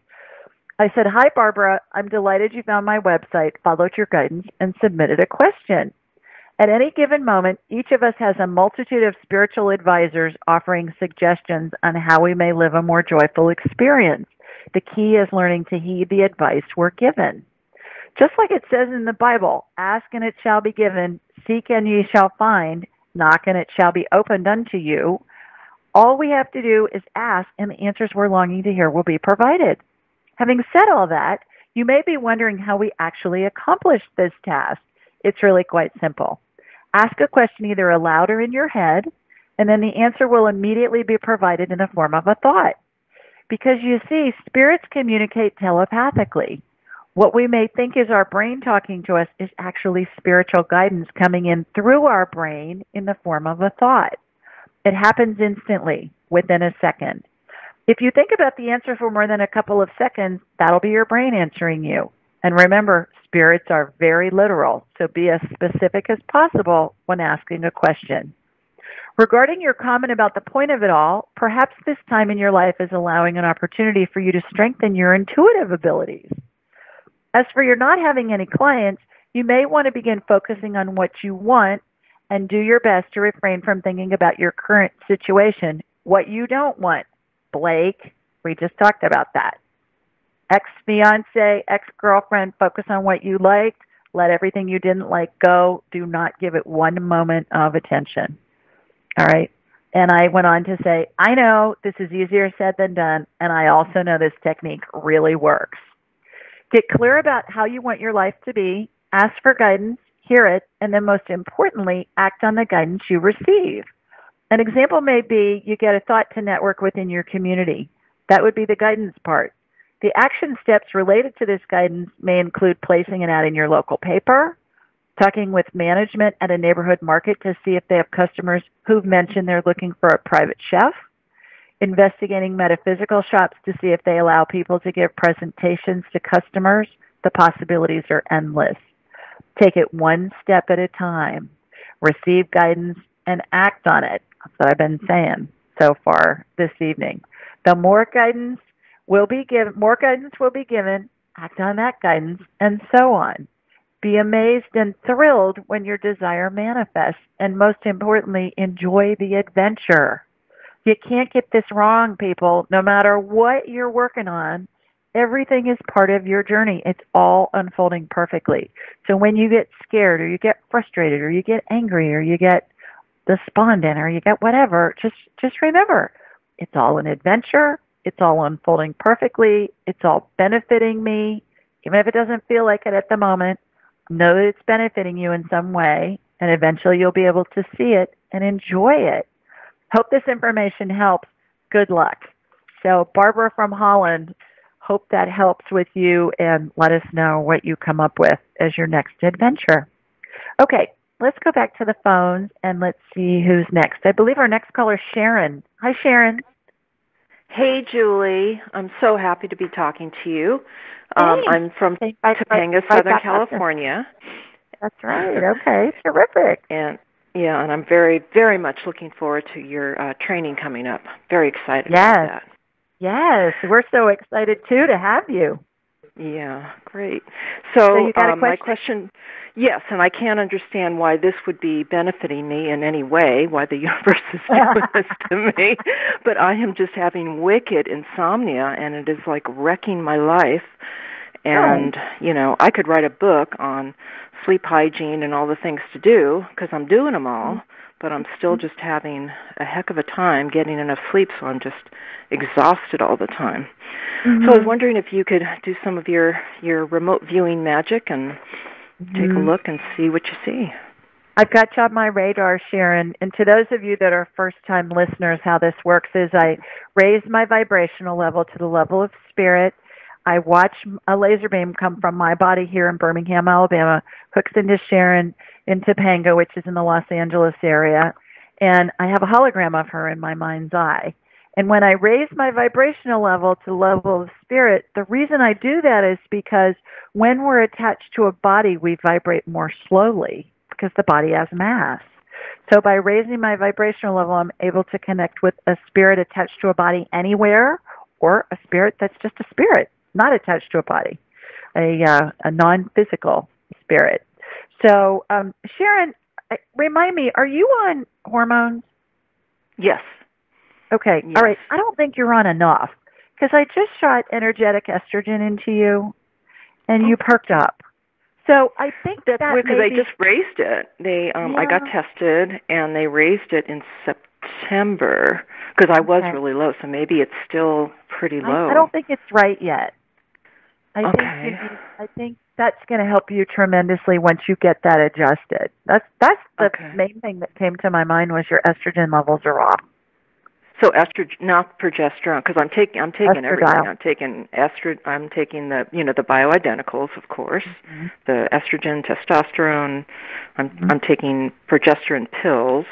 Speaker 2: I said, Hi, Barbara. I'm delighted you found my website, followed your guidance, and submitted a question. At any given moment, each of us has a multitude of spiritual advisors offering suggestions on how we may live a more joyful experience. The key is learning to heed the advice we're given. Just like it says in the Bible, ask and it shall be given, seek and ye shall find, knock and it shall be opened unto you. All we have to do is ask, and the answers we're longing to hear will be provided. Having said all that, you may be wondering how we actually accomplish this task. It's really quite simple. Ask a question either aloud or in your head, and then the answer will immediately be provided in the form of a thought. Because you see, spirits communicate telepathically. What we may think is our brain talking to us is actually spiritual guidance coming in through our brain in the form of a thought. It happens instantly, within a second. If you think about the answer for more than a couple of seconds, that'll be your brain answering you. And remember, spirits are very literal, so be as specific as possible when asking a question. Regarding your comment about the point of it all, perhaps this time in your life is allowing an opportunity for you to strengthen your intuitive abilities. As for your not having any clients, you may want to begin focusing on what you want and do your best to refrain from thinking about your current situation, what you don't want. Blake, we just talked about that. Ex-fiance, ex-girlfriend, focus on what you liked. Let everything you didn't like go. Do not give it one moment of attention. All right? And I went on to say, I know this is easier said than done, and I also know this technique really works. Get clear about how you want your life to be, ask for guidance, hear it, and then most importantly, act on the guidance you receive. An example may be you get a thought to network within your community. That would be the guidance part. The action steps related to this guidance may include placing an ad in your local paper, talking with management at a neighborhood market to see if they have customers who've mentioned they're looking for a private chef, investigating metaphysical shops to see if they allow people to give presentations to customers. The possibilities are endless. Take it one step at a time. Receive guidance and act on it. That's what I've been saying so far this evening. The more guidance will be given, act on that guidance, and so on. Be amazed and thrilled when your desire manifests, and most importantly, enjoy the adventure. You can't get this wrong, people. No matter what you're working on, everything is part of your journey. It's all unfolding perfectly. So when you get scared or you get frustrated or you get angry or you get despondent or you get whatever, just remember, it's all an adventure. It's all unfolding perfectly. It's all benefiting me. Even if it doesn't feel like it at the moment, know that it's benefiting you in some way, and eventually you'll be able to see it and enjoy it. Hope this information helps. Good luck. So Barbara from Holland, hope that helps with you, and let us know what you come up with as your next adventure. Okay, let's go back to the phones, and let's see who's next. I believe our next caller is Sharon. Hi, Sharon.
Speaker 9: Hey, Julie. I'm so happy to be talking to you. I'm from Topanga, Southern California.
Speaker 2: That's right. Okay, terrific.
Speaker 9: And I'm very, very much looking forward to your training coming up. Very excited about that.
Speaker 2: Yes, we're so excited, too, to have you.
Speaker 9: Yeah, great. So my question, yes, and I can't understand why this would be benefiting me in any way, why the universe is doing this to me, but I am just having wicked insomnia, and it is like wrecking my life. And, I could write a book on sleep hygiene and all the things to do, because I'm doing them all, but I'm still just having a heck of a time getting enough sleep, so I'm just exhausted all the time. Mm-hmm. So I was wondering if you could do some of your remote viewing magic and take a look and see what you see.
Speaker 2: I've got you on my radar, Sharon. And to those of you that are first-time listeners, how this works is I raise my vibrational level to the level of spirit. I watch a laser beam come from my body here in Birmingham, Alabama, hooks into Sharon in Topanga, which is in the Los Angeles area, and I have a hologram of her in my mind's eye. And when I raise my vibrational level to the level of spirit, the reason I do that is because when we're attached to a body, we vibrate more slowly because the body has mass. So by raising my vibrational level, I'm able to connect with a spirit attached to a body anywhere, or a spirit that's just a spirit, not attached to a body, a non-physical spirit. So, Sharon, remind me, are you on hormones?
Speaker 9: Yes.
Speaker 2: Okay,
Speaker 9: yes.
Speaker 2: All right. I don't think you're on enough, because I just shot energetic estrogen into you, and you perked up. So I think
Speaker 9: that's weird, because they just raised it. I got tested, and they raised it in September, because I was really low, so maybe it's still pretty low.
Speaker 2: I don't think it's right yet. I think that's going to help you tremendously once you get that adjusted. That's the main thing that came to my mind was your estrogen levels are off.
Speaker 9: So estrogen, not progesterone, because I'm taking everything. I'm taking estrogen. I'm taking the the bioidenticals, of course, the estrogen, testosterone. I'm taking progesterone pills,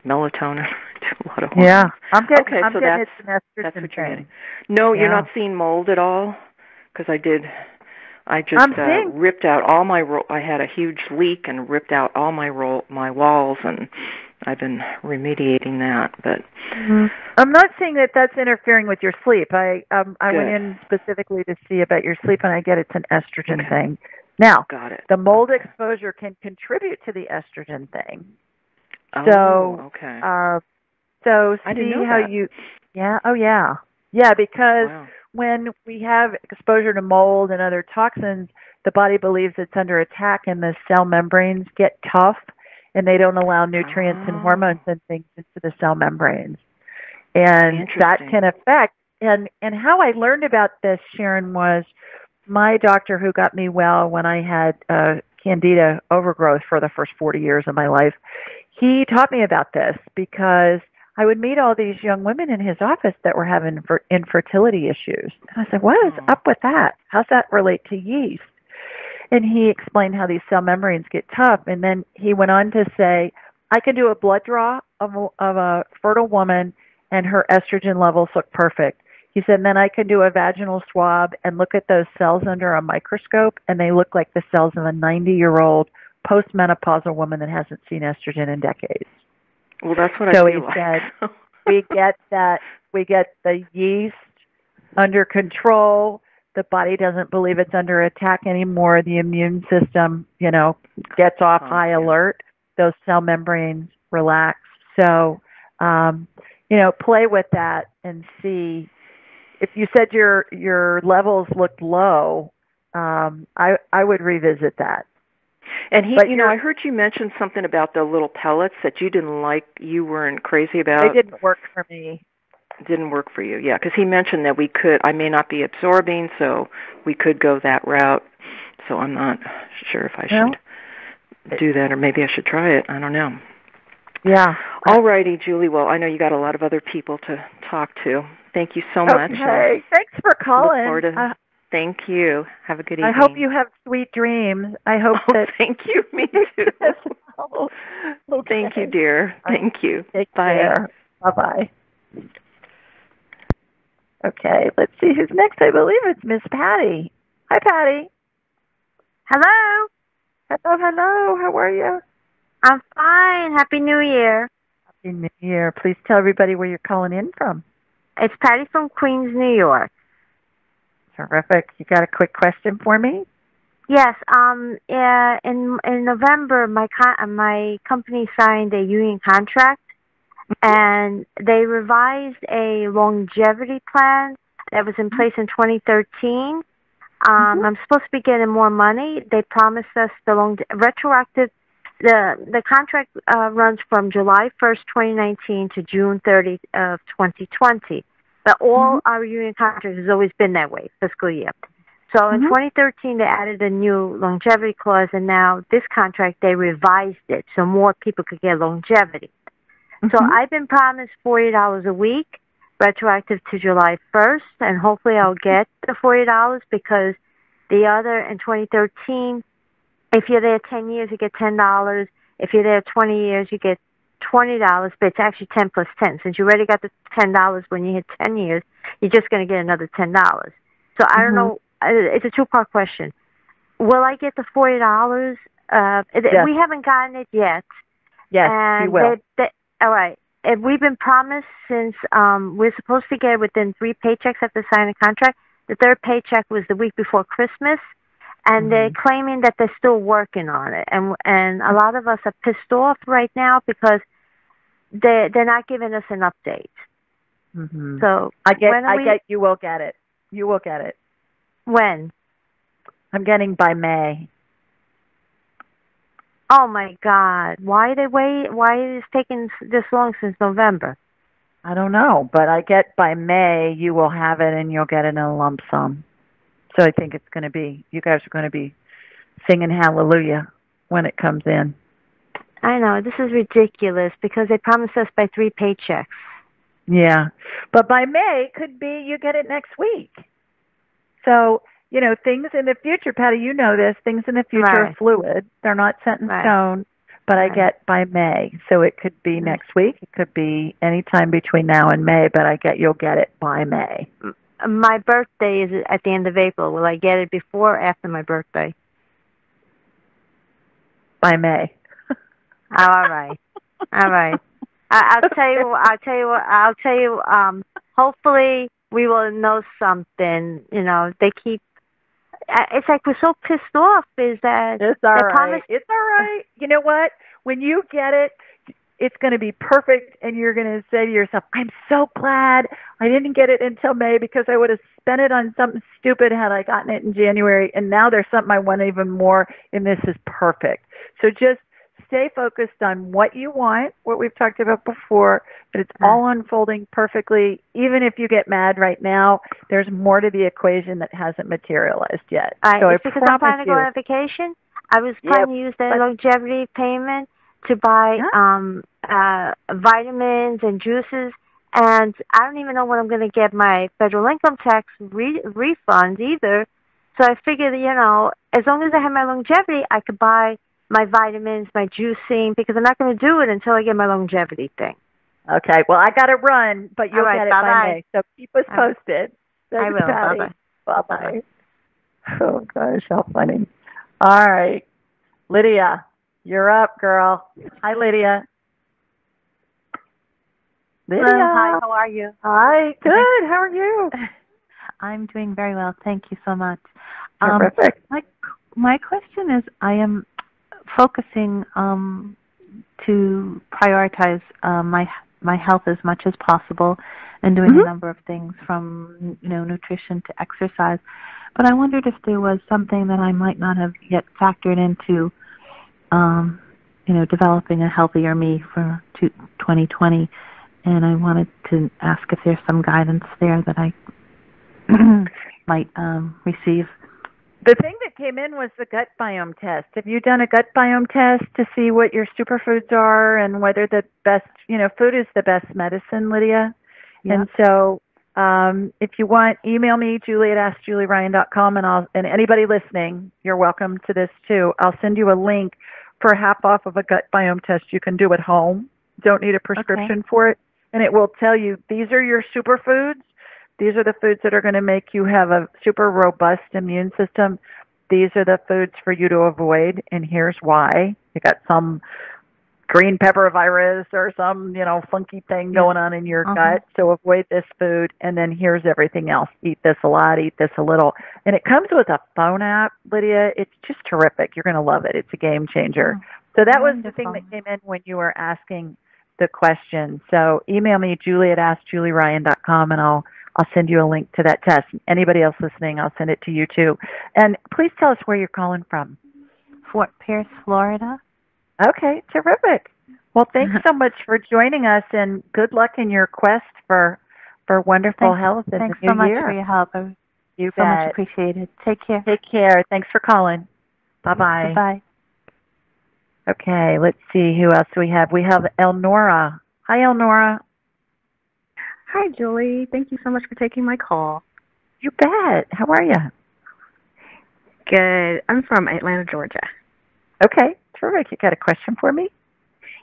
Speaker 9: melatonin. I do a lot of hormones.
Speaker 2: Yeah, I'm getting
Speaker 9: that's
Speaker 2: an estrogen
Speaker 9: that's what you're getting. No, you're not seeing mold at all, because I just ripped out all my. I had a huge leak and ripped out all my walls, and I've been remediating that. But
Speaker 2: I'm not saying that that's interfering with your sleep. I went in specifically to see about your sleep, and I get it's an estrogen thing. Now,
Speaker 9: got it.
Speaker 2: The mold exposure can contribute to the estrogen thing.
Speaker 9: Oh, okay.
Speaker 2: So
Speaker 9: I
Speaker 2: see
Speaker 9: didn't know
Speaker 2: how
Speaker 9: that.
Speaker 2: Yeah, because when we have exposure to mold and other toxins, the body believes it's under attack, and the cell membranes get tough, and they don't allow nutrients and hormones and things into the cell membranes, and that can affect. And how I learned about this, Sharon, was my doctor who got me well when I had candida overgrowth for the first 40 years of my life. He taught me about this because I would meet all these young women in his office that were having infertility issues. And I said, what is up with that? How's that relate to yeast? And he explained how these cell membranes get tough. And then he went on to say, I can do a blood draw of a fertile woman, and her estrogen levels look perfect. He said, then I can do a vaginal swab and look at those cells under a microscope, and they look like the cells of a 90-year-old postmenopausal woman that hasn't seen estrogen in decades.
Speaker 9: Well, that's what
Speaker 2: so
Speaker 9: I feel
Speaker 2: he said, we get the yeast under control. The body doesn't believe it's under attack anymore. The immune system, gets off high alert. Those cell membranes relax. So, play with that and see. If you said your levels looked low, I would revisit that.
Speaker 9: And I heard you mention something about the little pellets that you didn't like, you weren't crazy about.
Speaker 2: They didn't work for me.
Speaker 9: Didn't work for you, yeah, because he mentioned that I may not be absorbing, so we could go that route. So I'm not sure if I should do that, or maybe I should try it. I don't know.
Speaker 2: Yeah.
Speaker 9: All righty, Julie. Well, I know you got a lot of other people to talk to. Thank you so much.
Speaker 2: Okay. Thanks for calling.
Speaker 9: Thank you. Have a good evening.
Speaker 2: I hope you have sweet dreams. I hope that.
Speaker 9: Thank you. Me too.
Speaker 2: Okay.
Speaker 9: Thank you, dear. Thank you.
Speaker 2: Take
Speaker 9: Bye.
Speaker 2: care. Bye-bye. Okay, let's see who's next. I believe it's Miss Patty. Hi, Patty.
Speaker 10: Hello.
Speaker 2: Hello. How are you?
Speaker 10: I'm fine. Happy New Year.
Speaker 2: Happy New Year. Please tell everybody where you're calling in from.
Speaker 10: It's Patty from Queens, New York.
Speaker 2: Terrific. You got a quick question for me?
Speaker 10: Yes. In November, my company signed a union contract, and they revised a longevity plan that was in place in 2013. I'm supposed to be getting more money. They promised us retroactive. The contract runs from July 1st, 2019 to June 30th of 2020. But all our union contracts has always been that way, fiscal year. So in 2013, they added a new longevity clause, and now this contract, they revised it so more people could get longevity. So I've been promised $40 a week, retroactive to July 1st, and hopefully I'll get the $40 because the other in 2013, if you're there 10 years, you get $10. If you're there 20 years, you get $20, but it's actually 10 plus 10. Since you already got the $10 when you hit 10 years, you're just going to get another $10. So I don't know. It's a two-part question. Will I get the $40?
Speaker 2: Yes.
Speaker 10: We haven't gotten it yet.
Speaker 2: Yes,
Speaker 10: and
Speaker 2: you will.
Speaker 10: All right. We've been promised since we're supposed to get it within 3 paychecks after signing a contract. The third paycheck was the week before Christmas, and they're claiming that they're still working on it. And a lot of us are pissed off right now because they're not giving us an update. So
Speaker 2: I get you will get it. You will get it.
Speaker 10: When?
Speaker 2: I'm getting by May.
Speaker 10: Oh my God! Why they wait? Why is it taking this long since November?
Speaker 2: I don't know, but I get by May you will have it and you'll get it in a lump sum. So I think it's going to be, you guys are going to be singing hallelujah when it comes in.
Speaker 10: I know, this is ridiculous because they promised us by 3 paychecks.
Speaker 2: Yeah, but by May it could be you get it next week. So, you know, things in the future, Patty, you know this, things in the future are fluid. They're not set in stone, but I get by May. So it could be next week. It could be any time between now and May, but I get you'll get it by May.
Speaker 10: My birthday is at the end of April. Will I get it before or after my birthday?
Speaker 2: By May.
Speaker 10: Oh, all right. All right. I'll tell you, hopefully we will know something. You know, they keep, it's like we're so pissed off is that
Speaker 2: it's all right. It's all right. You know what? When you get it, it's going to be perfect, and you're going to say to yourself, I'm so glad I didn't get it until May because I would have spent it on something stupid had I gotten it in January, and now there's something I want even more, and this is perfect. So just stay focused on what you want, what we've talked about before, but it's all unfolding perfectly. Even if you get mad right now, there's more to the equation that hasn't materialized yet. So
Speaker 10: it's because I'm planning to go on vacation. I was planning to use the longevity payment to buy vitamins and juices, and I don't even know when I'm going to get my federal income tax refund either. So I figured, you know, as long as I have my longevity, I could buy my vitamins, my juicing, because I'm not going to do it until I get my longevity thing.
Speaker 2: Okay, well, I got to run, but you'll get it by May, so keep us posted.
Speaker 10: I will. Bye-bye.
Speaker 2: Bye-bye. Oh, gosh, how funny. All right, Lydia, you're up, girl. Hi, Lydia.
Speaker 11: Lydia. Hi, how are you?
Speaker 2: Hi, good. How are you?
Speaker 11: I'm doing very well. Thank you so much.
Speaker 2: Terrific.
Speaker 11: My question is, I am focusing to prioritize my health as much as possible and doing a number of things from, you know, nutrition to exercise. But I wondered if there was something that I might not have yet factored into, you know, developing a healthier me for 2020. And I wanted to ask if there's some guidance there that I might receive.
Speaker 2: The thing that came in was the gut biome test. Have you done a gut biome test to see what your superfoods are and whether the best, you know, food is the best medicine, Lydia? Yeah. And so if you want, email me, julie@askjulieryan.com, and anybody listening, you're welcome to this too. I'll send you a link for half off of a gut biome test you can do at home. Don't need a prescription for it. And it will tell you, these are your superfoods. These are the foods that are going to make you have a super robust immune system. These are the foods for you to avoid, and here's why. You got some green pepper virus or some, you know, funky thing going on in your gut, so avoid this food, and then here's everything else. Eat this a lot, eat this a little. And it comes with a phone app, Lydia. It's just terrific. You're going to love it. It's a game changer. So that was the thing that came in when you were asking the question. So email me, julie@askjulieryan.com, and I'll send you a link to that test. Anybody else listening, I'll send it to you too. And please tell us where you're calling from.
Speaker 11: Fort Pierce, Florida.
Speaker 2: Okay, terrific. Well, thanks so much for joining us, and good luck in your quest for wonderful health in the new year.
Speaker 11: Thanks so much for your help.
Speaker 2: You
Speaker 11: so
Speaker 2: bet.
Speaker 11: much appreciated. Take care.
Speaker 2: Take care. Thanks for calling. Bye-bye.
Speaker 11: Bye-bye.
Speaker 2: Okay, let's see who else we have. We have Elnora. Hi, Elnora.
Speaker 12: Hi, Julie. Thank you so much for taking my call.
Speaker 2: You bet. How are you?
Speaker 12: Good. I'm from Atlanta, Georgia.
Speaker 2: Okay, terrific. You got a question for me?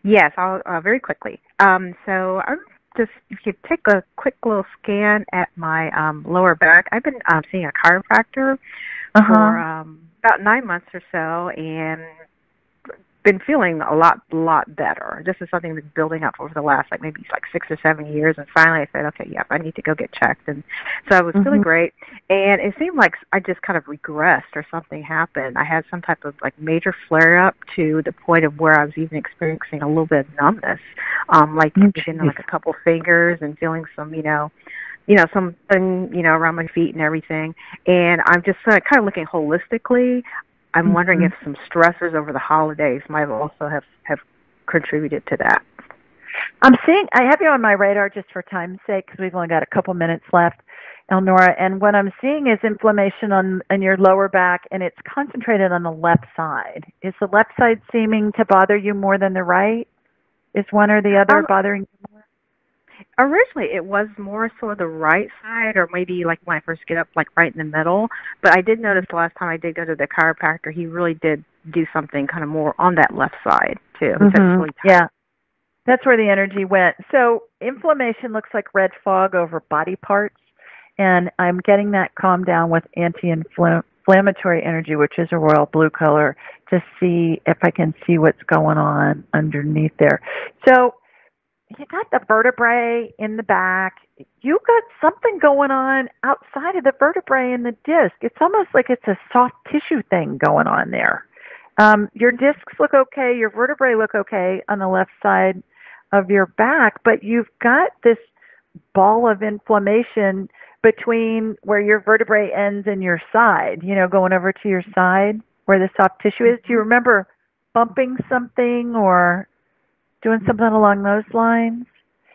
Speaker 12: Yes, I'll very quickly. So I'm just, if you take a quick little scan at my lower back, I've been seeing a chiropractor for about 9 months or so, and been feeling a lot better. This is something that's building up over the last maybe 6 or 7 years, and finally I said, okay, I need to go get checked. And so I was feeling great, and it seemed like I just kind of regressed or something happened. I had some type of major flare up to the point of where I was even experiencing a little bit of numbness, like in a couple fingers, and feeling some something around my feet and everything. And I'm just kind of looking holistically. I'm wondering if some stressors over the holidays might also have contributed to that.
Speaker 2: I have you on my radar just for time's sake because we've only got a couple minutes left, Elnora. And what I'm seeing is inflammation on your lower back, and it's concentrated on the left side. Is the left side seeming to bother you more than the right? Is one or the other bothering you more?
Speaker 12: Originally, it was more so the right side, or maybe like when I first get up, like right in the middle. But I did notice the last time I did go to the chiropractor, he really did do something kind of more on that left side too. Really
Speaker 2: yeah, that's where the energy went. So inflammation looks like red fog over body parts, and I'm getting that calmed down with anti-inflammatory energy, which is a royal blue color, to see if I can see what's going on underneath there. So you got the vertebrae in the back. You got something going on outside of the vertebrae and the disc. It's almost like it's a soft tissue thing going on there. Your discs look okay. Your vertebrae look okay on the left side of your back, but you've got this ball of inflammation between where your vertebrae ends and your side, going over to your side where the soft tissue is. Do you remember bumping something or doing something along those lines?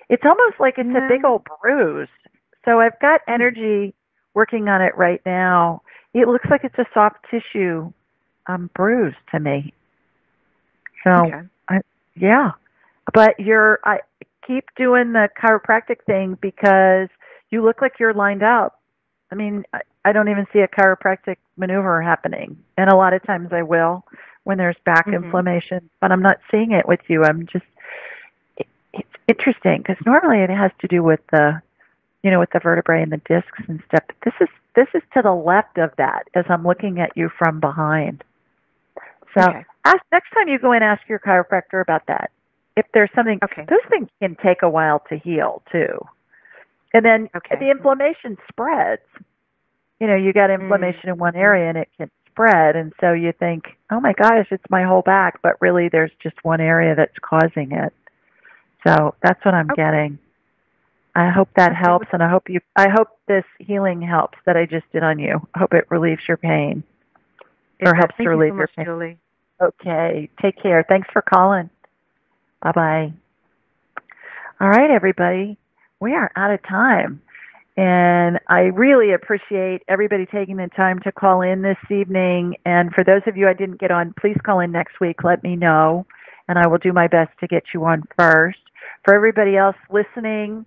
Speaker 2: It's almost like it's a big old bruise. So I've got energy working on it right now. It looks like it's a soft tissue bruise to me. So, yeah. But I keep doing the chiropractic thing because you look like you're lined up. I mean, I don't even see a chiropractic maneuver happening. And a lot of times I will when there's back inflammation, but I'm not seeing it with you. It's interesting because normally it has to do with the vertebrae and the discs and stuff. But this is to the left of that as I'm looking at you from behind. So next time you go in, ask your chiropractor about that. If there's something, those things can take a while to heal too. And then the inflammation spreads. You got inflammation in one area and it can spread. And so you think, oh my gosh, it's my whole back. But really there's just one area that's causing it. So that's what I'm getting. I hope that helps, and I hope this healing helps that I just did on you. I hope it relieves your pain. Or helps to relieve your pain.
Speaker 12: Julie.
Speaker 2: Okay. Take care. Thanks for calling. Bye-bye. All right, everybody. We are out of time. And I really appreciate everybody taking the time to call in this evening. And for those of you I didn't get on, please call in next week. Let me know, and I will do my best to get you on first. For everybody else listening,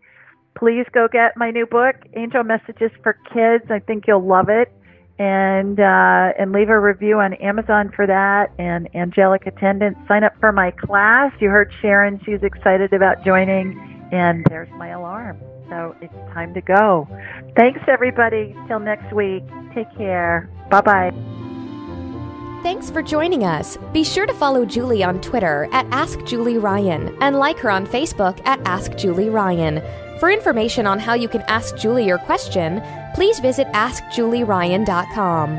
Speaker 2: please go get my new book, Angel Messages for Kids. I think you'll love it. And leave a review on Amazon for that. And Angelic Attendant, sign up for my class. You heard Sharon. She's excited about joining. And there's my alarm. So it's time to go. Thanks, everybody. Till next week. Take care. Bye-bye.
Speaker 1: Thanks for joining us. Be sure to follow Julie on Twitter at AskJulieRyan and like her on Facebook at AskJulieRyan. For information on how you can ask Julie your question, please visit AskJulieRyan.com.